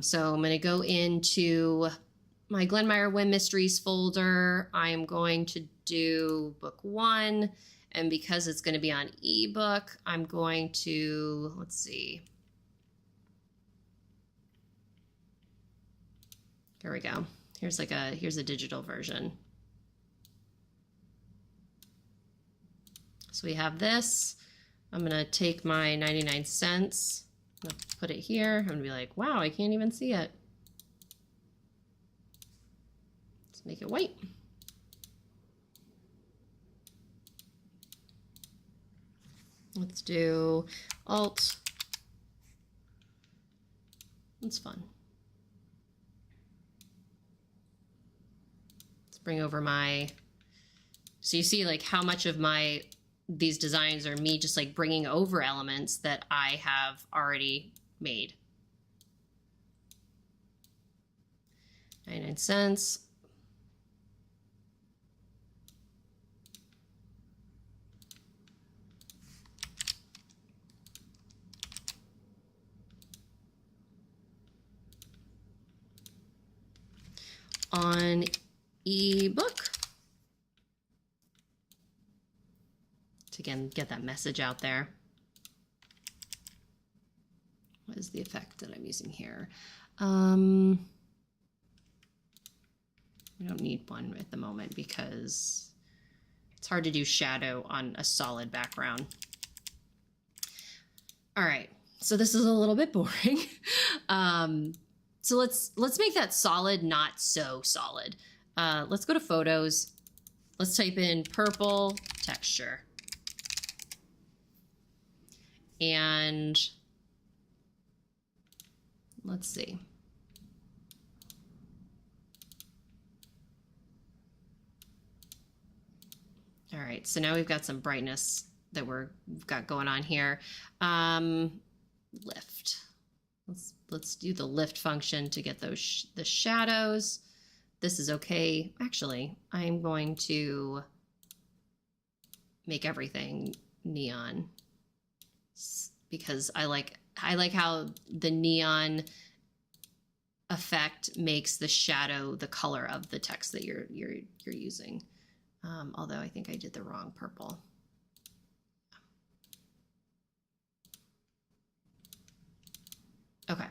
Speaker 1: So I'm going to go into my Glenmeyer Wynn Mysteries folder. I am going to do book 1. And because it's going to be on ebook, I'm going to, let's see. Here we go. Here's a digital version. So we have this. I'm gonna take my 99 cents, I'm gonna put it here. I'm gonna be like, wow, I can't even see it. Let's make it white. Let's do Alt. It's fun. Bring over my So you see like how much of these designs are me just like bringing over elements that I have already made. 99 cents. On ebook. To again get that message out there. What is the effect that I'm using here? We don't need one at the moment because it's hard to do shadow on a solid background. All right, so this is a little bit boring. So let's make that solid not so solid. Let's go to photos. Let's type in purple texture. And let's see. All right, so now we've got some brightness that we've got going on here. Lift. Let's do the lift function to get those the shadows. This is okay. Actually, I'm going to make everything neon because I like how the neon effect makes the shadow the color of the text that you're using. Although I think I did the wrong purple. Okay,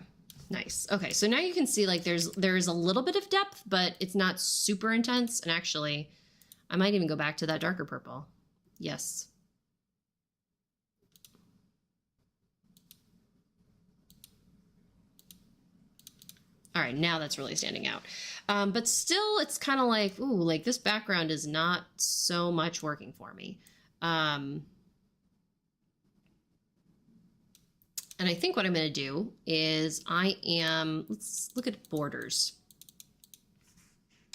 Speaker 1: nice. Okay, so now you can see like there's a little bit of depth, but it's not super intense. And actually, I might even go back to that darker purple. Yes. All right, now that's really standing out. But still, it's kind of like, ooh, like this background is not so much working for me. And I think what I'm going to do is let's look at borders.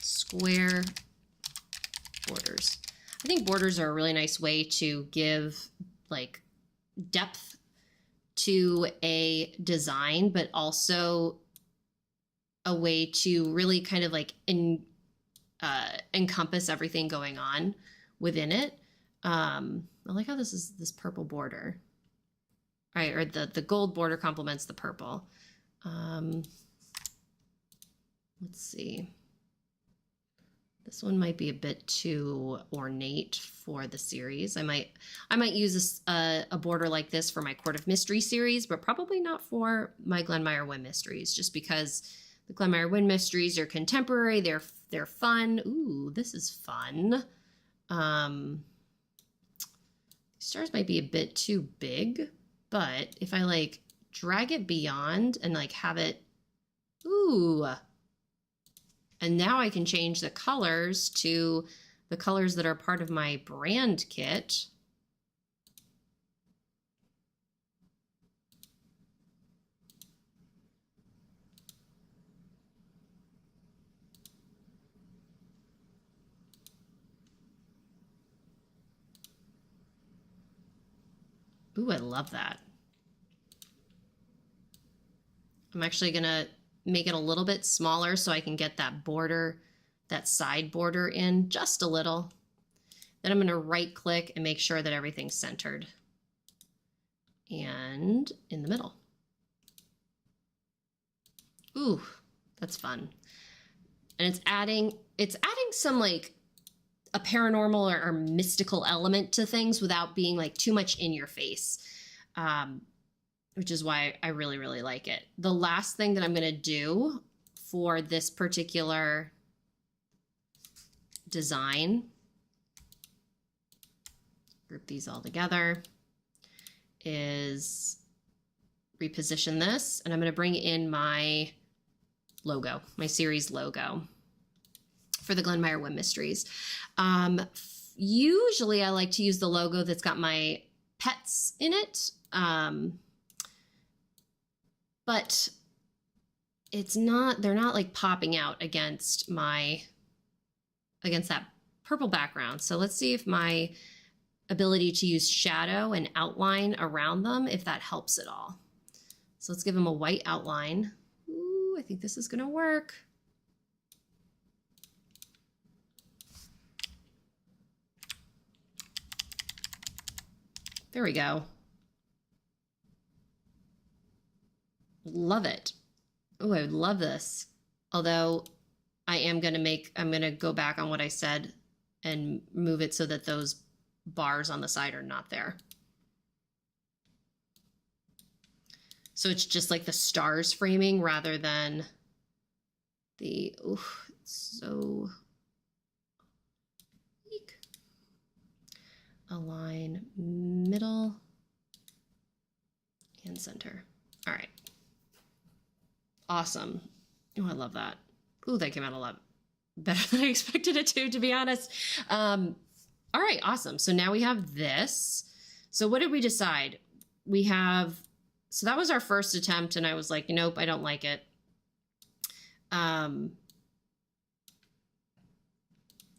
Speaker 1: Square borders. I think borders are a really nice way to give like depth to a design, but also a way to really kind of like encompass everything going on within it. I like how this is this purple border. Right, or the gold border complements the purple. Let's see. This one might be a bit too ornate for the series. I might use a border like this for my Court of Mystery series, but probably not for my Glenmire Wynn Mysteries, just because the Glenmire Wynn Mysteries are contemporary. They're fun. Ooh, this is fun. Stars might be a bit too big. But if I like drag it beyond and like have it, ooh, and now I can change the colors to the colors that are part of my brand kit. Ooh, I love that. I'm actually gonna make it a little bit smaller so I can get that border, that side border in just a little. Then I'm gonna right click and make sure that everything's centered and in the middle. Ooh, that's fun. And it's adding some like a paranormal or mystical element to things without being like too much in your face, which is why I really, really like it. The last thing that I'm going to do for this particular design, group these all together, is reposition this, and I'm going to bring in my logo, my series logo for the Glenmire Wynn Mysteries. Usually I like to use the logo that's got my pets in it, but they're not like popping out against that purple background. So let's see if my ability to use shadow and outline around them, if that helps at all. So let's give them a white outline. Ooh, I think this is gonna work. There we go. Love it. Oh, I would love this. Although I'm gonna go back on what I said and move it so that those bars on the side are not there. So it's just like the stars framing rather than the, oh, it's so weak. Align middle and center. All right. Awesome. Oh, I love that. Ooh, that came out a lot better than I expected it to be honest. All right, awesome. So now we have this. So what did we decide? We have, so that was our first attempt and I was like, nope, I don't like it.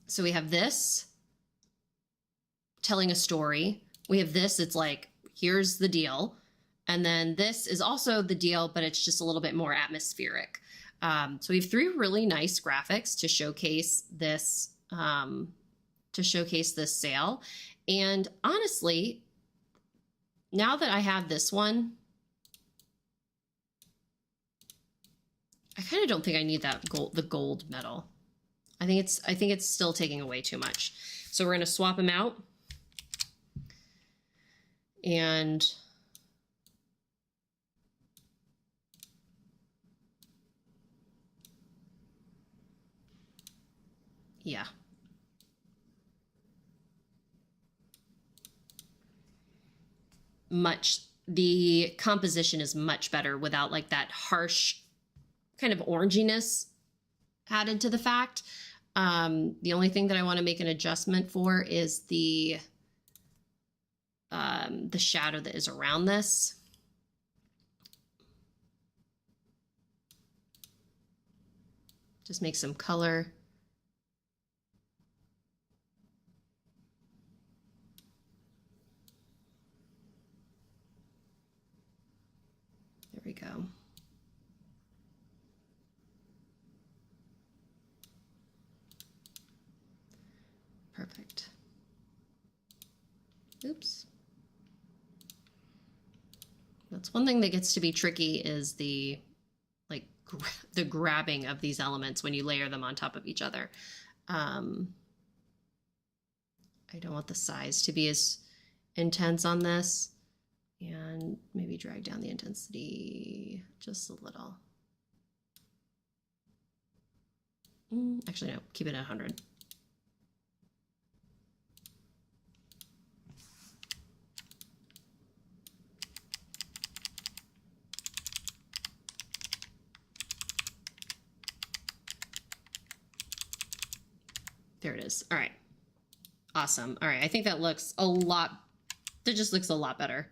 Speaker 1: So we have this telling a story. We have this, it's like, here's the deal. And then this is also the deal, but it's just a little bit more atmospheric. So we have 3 really nice graphics to showcase this, sale. And honestly, now that I have this one, I kind of don't think I need that gold, the gold metal. I think it's still taking away too much. So we're going to swap them out. And yeah. The composition is much better without like that harsh kind of oranginess added to the fact. The only thing that I want to make an adjustment for is the shadow that is around this. Just make some color. There we go. Perfect. Oops. That's one thing that gets to be tricky is the the grabbing of these elements when you layer them on top of each other. I don't want the size to be as intense on this, and maybe drag down the intensity just a little. Actually, no, keep it at 100. There it is. All right. Awesome. All right. I think that looks a lot, that just looks a lot better.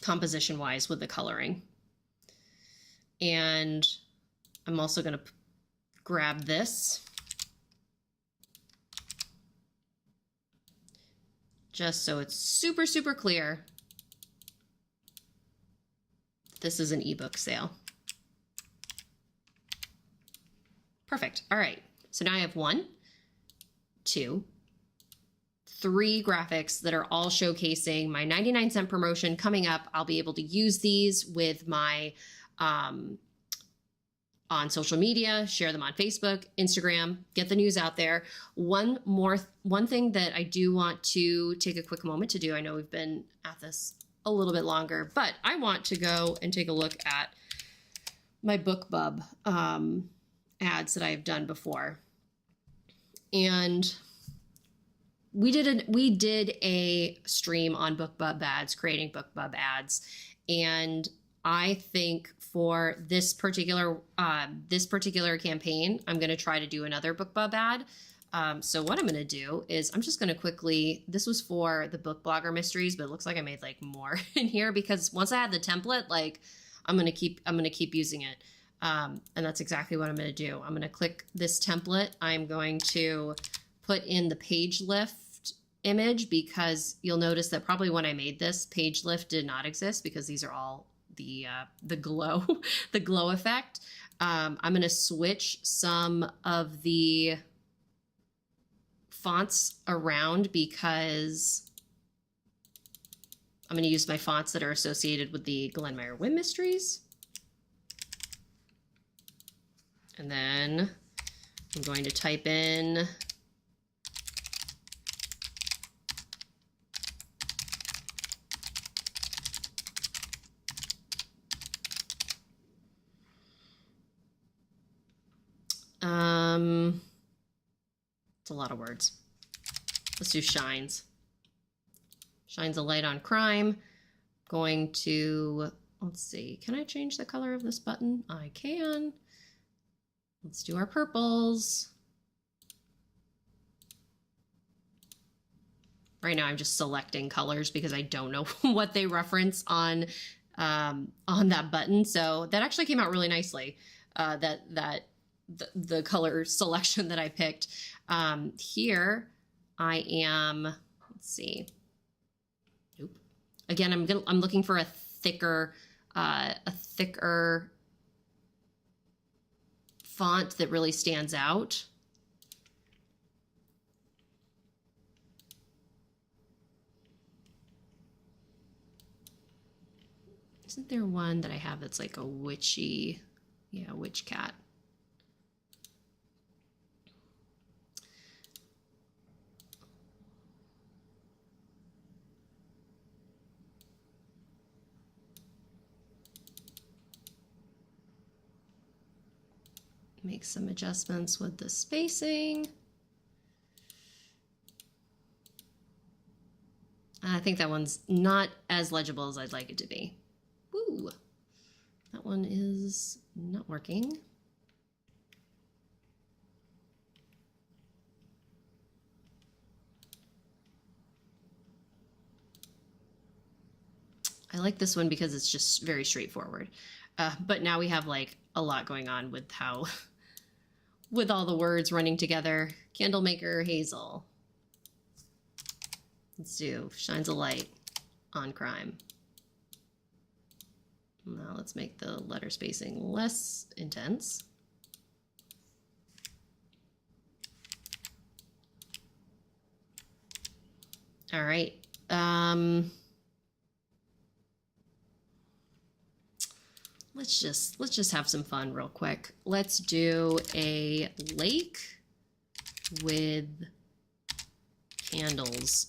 Speaker 1: Composition wise with the coloring. And I'm also going to grab this just so it's super, super clear. This is an ebook sale. Perfect. All right. So now I have 1, 2, 3 graphics that are all showcasing my 99-cent promotion coming up. I'll be able to use these with my on social media, share them on Facebook, Instagram, get the news out there. One thing that I do want to take a quick moment to do. I know we've been at this a little bit longer, but I want to go and take a look at my BookBub ads that I've done before. And we did a stream on BookBub ads, creating BookBub ads. And I think for this particular campaign, I'm going to try to do another BookBub ad. So what I'm going to do is I'm just going to quickly, this was for the Book Blogger Mysteries, but it looks like I made like more in here because once I had the template, like I'm going to keep using it. And that's exactly what I'm going to do. I'm going to click this template. I'm going to put in the page lift image, because you'll notice that probably when I made this, page lift did not exist, because these are all the glow, the glow effect. I'm going to switch some of the fonts around, because I'm going to use my fonts that are associated with the Glenmire Whim Mysteries. And then I'm going to type in it's a lot of words. Let's do shines. Shines a light on crime. Going to, let's see, can I change the color of this button? I can. Let's do our purples. Right now I'm just selecting colors because I don't know what they reference on that button. So that actually came out really nicely. The color selection that I picked. Here I am, let's see. Nope. Again, I'm looking for a thicker font that really stands out. Isn't there one that I have that's like a witchy, yeah, witch cat? Make some adjustments with the spacing. I think that one's not as legible as I'd like it to be. Woo! That one is not working. I like this one because it's just very straightforward. But now we have like a lot going on with how with all the words running together. Candlemaker Hazel. Let's do shines a light on crime. Now let's make the letter spacing less intense. All right. Let's just have some fun real quick. Let's do a lake with candles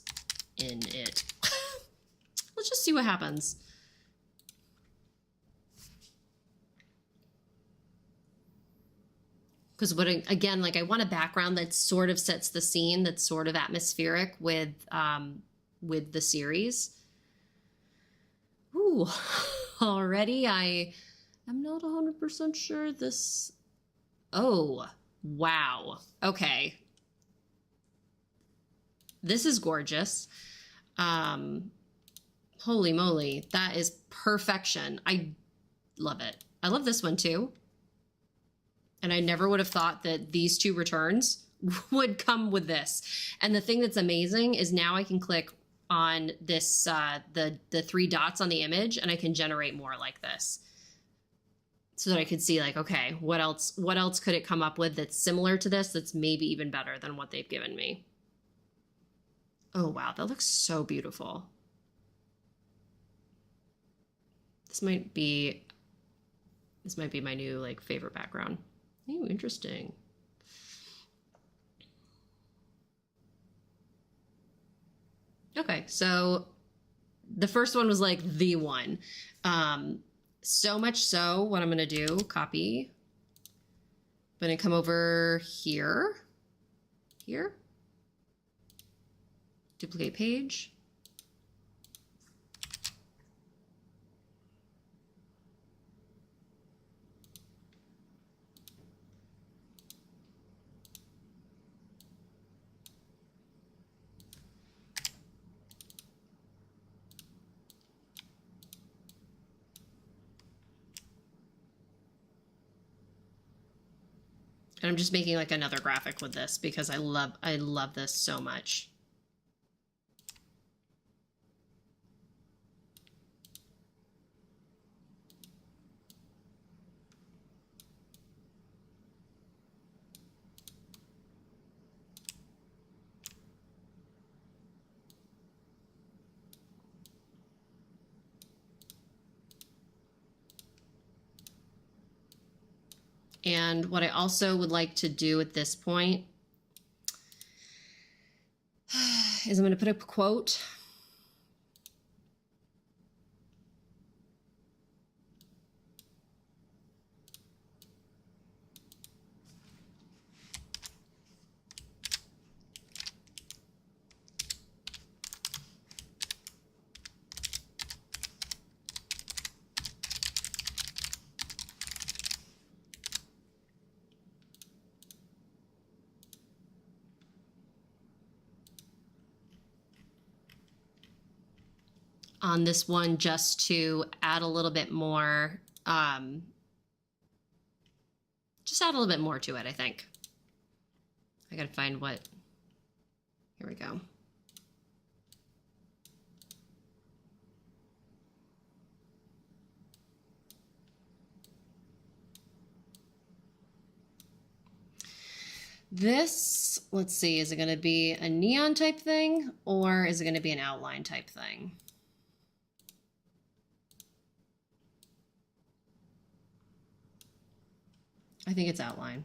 Speaker 1: in it. Let's just see what happens. Because again, like I want a background that sort of sets the scene, that's sort of atmospheric with the series. Ooh, already I'm not 100% sure this. Oh, wow. Okay. This is gorgeous. Holy moly. That is perfection. I love it. I love this one too. And I never would have thought that these two returns would come with this. And the thing that's amazing is now I can click on this, the three dots on the image, and I can generate more like this. So that I could see like, okay, what else could it come up with that's similar to this, that's maybe even better than what they've given me. Oh, wow, that looks so beautiful. This might be my new like favorite background. Ooh, interesting. Okay, so the first one was like the one. So much so, what I'm gonna do, copy. I'm gonna come over here, duplicate page. And I'm just making like another graphic with this because I love this so much. And what I also would like to do at this point is I'm going to put a quote. On this one, just to add a little bit more, just add a little bit more to it, I think. I gotta find what, here we go. This, let's see, is it gonna be a neon type thing or is it gonna be an outline type thing? I think it's outline.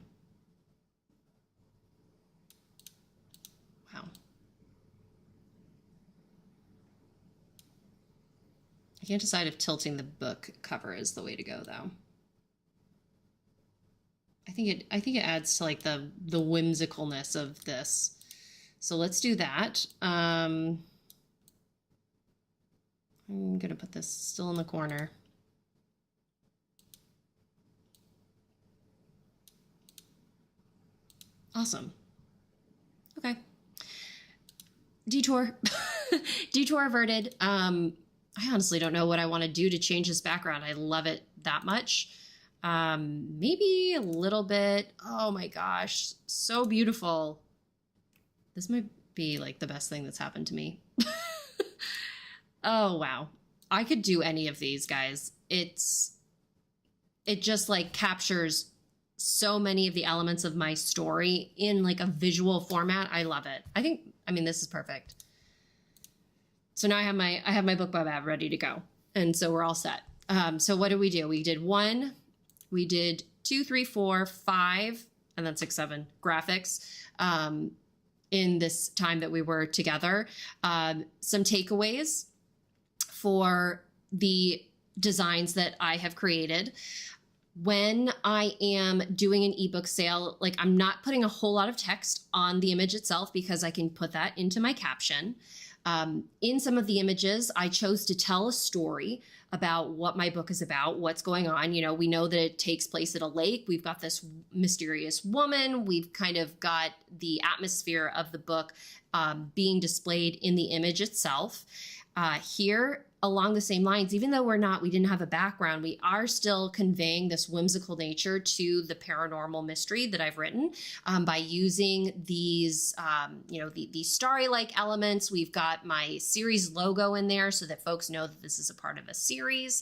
Speaker 1: Wow. I can't decide if tilting the book cover is the way to go though. I think it adds to like the whimsicalness of this. So let's do that. I'm gonna put this still in the corner. Awesome. Okay. Detour. Detour averted. I honestly don't know what I want to do to change this background. I love it that much. Maybe a little bit. Oh my gosh. So beautiful. This might be like the best thing that's happened to me. Oh, wow. I could do any of these, guys. It just like captures so many of the elements of my story in like a visual format. I love it. I mean, this is perfect. So now I have my book bab ready to go. And so we're all set. So what did we do? We did 1, we did 2, 3, 4, 5, and then 6, 7 graphics in this time that we were together. Some takeaways for the designs that I have created. When I am doing an ebook sale, like I'm not putting a whole lot of text on the image itself because I can put that into my caption. In some of the images, I chose to tell a story about what my book is about, what's going on. You know, we know that it takes place at a lake. We've got this mysterious woman. We've kind of got the atmosphere of the book being displayed in the image itself. Here, along the same lines, even though we didn't have a background, we are still conveying this whimsical nature to the paranormal mystery that I've written by using these, these starry-like elements. We've got my series logo in there so that folks know that this is a part of a series.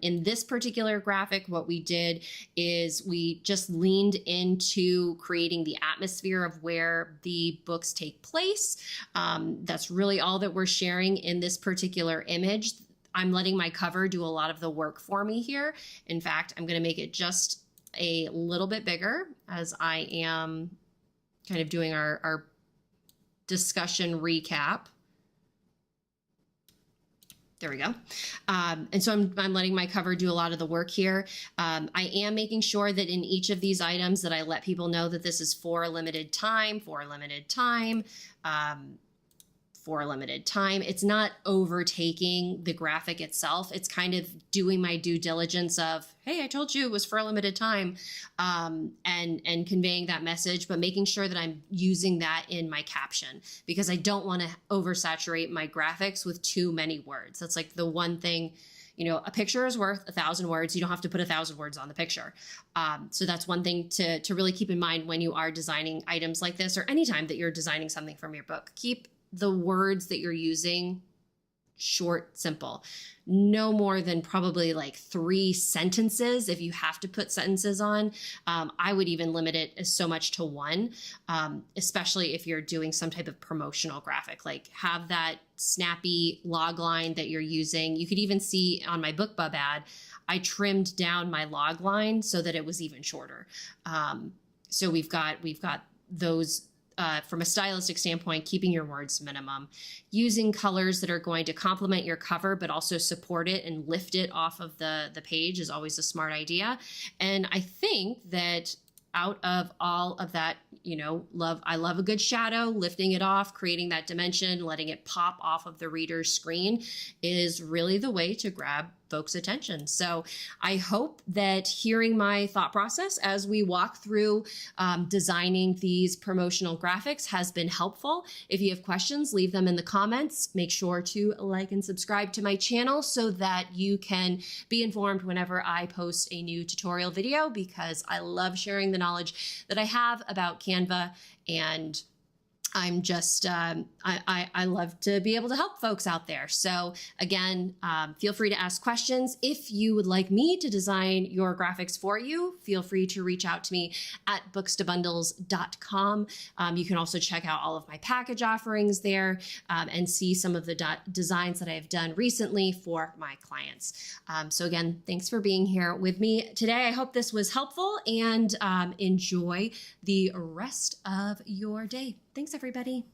Speaker 1: In this particular graphic, what we did is we just leaned into creating the atmosphere of where the books take place. That's really all that we're sharing in this particular image. I'm letting my cover do a lot of the work for me here. In fact, I'm going to make it just a little bit bigger as I am kind of doing our discussion recap. There we go. And so I'm letting my cover do a lot of the work here. I am making sure that in each of these items that I let people know that this is for a limited time, for a limited time. It's not overtaking the graphic itself. It's kind of doing my due diligence of, hey, I told you it was for a limited time, and conveying that message, but making sure that I'm using that in my caption, because I don't want to oversaturate my graphics with too many words. That's like the one thing, a picture is worth 1,000 words. You don't have to put 1,000 words on the picture. So that's one thing to really keep in mind when you are designing items like this, or anytime that you're designing something from your book. Keep the words that you're using short, simple. No more than probably like 3 sentences. If you have to put sentences on, I would even limit it as so much to 1, especially if you're doing some type of promotional graphic. Like, have that snappy log line that you're using. You could even see on my BookBub ad, I trimmed down my log line so that it was even shorter. So we've got those. From a stylistic standpoint, keeping your words minimum, using colors that are going to complement your cover, but also support it and lift it off of the page is always a smart idea. And I think that out of all of that, I love a good shadow, lifting it off, creating that dimension, letting it pop off of the reader's screen is really the way to grab folks' attention. So I hope that hearing my thought process as we walk through designing these promotional graphics has been helpful. If you have questions, leave them in the comments. Make sure to like and subscribe to my channel so that you can be informed whenever I post a new tutorial video, because I love sharing the knowledge that I have about Canva, and I'm just, I love to be able to help folks out there. So again, feel free to ask questions. If you would like me to design your graphics for you, feel free to reach out to me at bookstobundles.com. You can also check out all of my package offerings there, and see some of the designs that I've done recently for my clients. So again, thanks for being here with me today. I hope this was helpful, and enjoy the rest of your day. Thanks, everybody.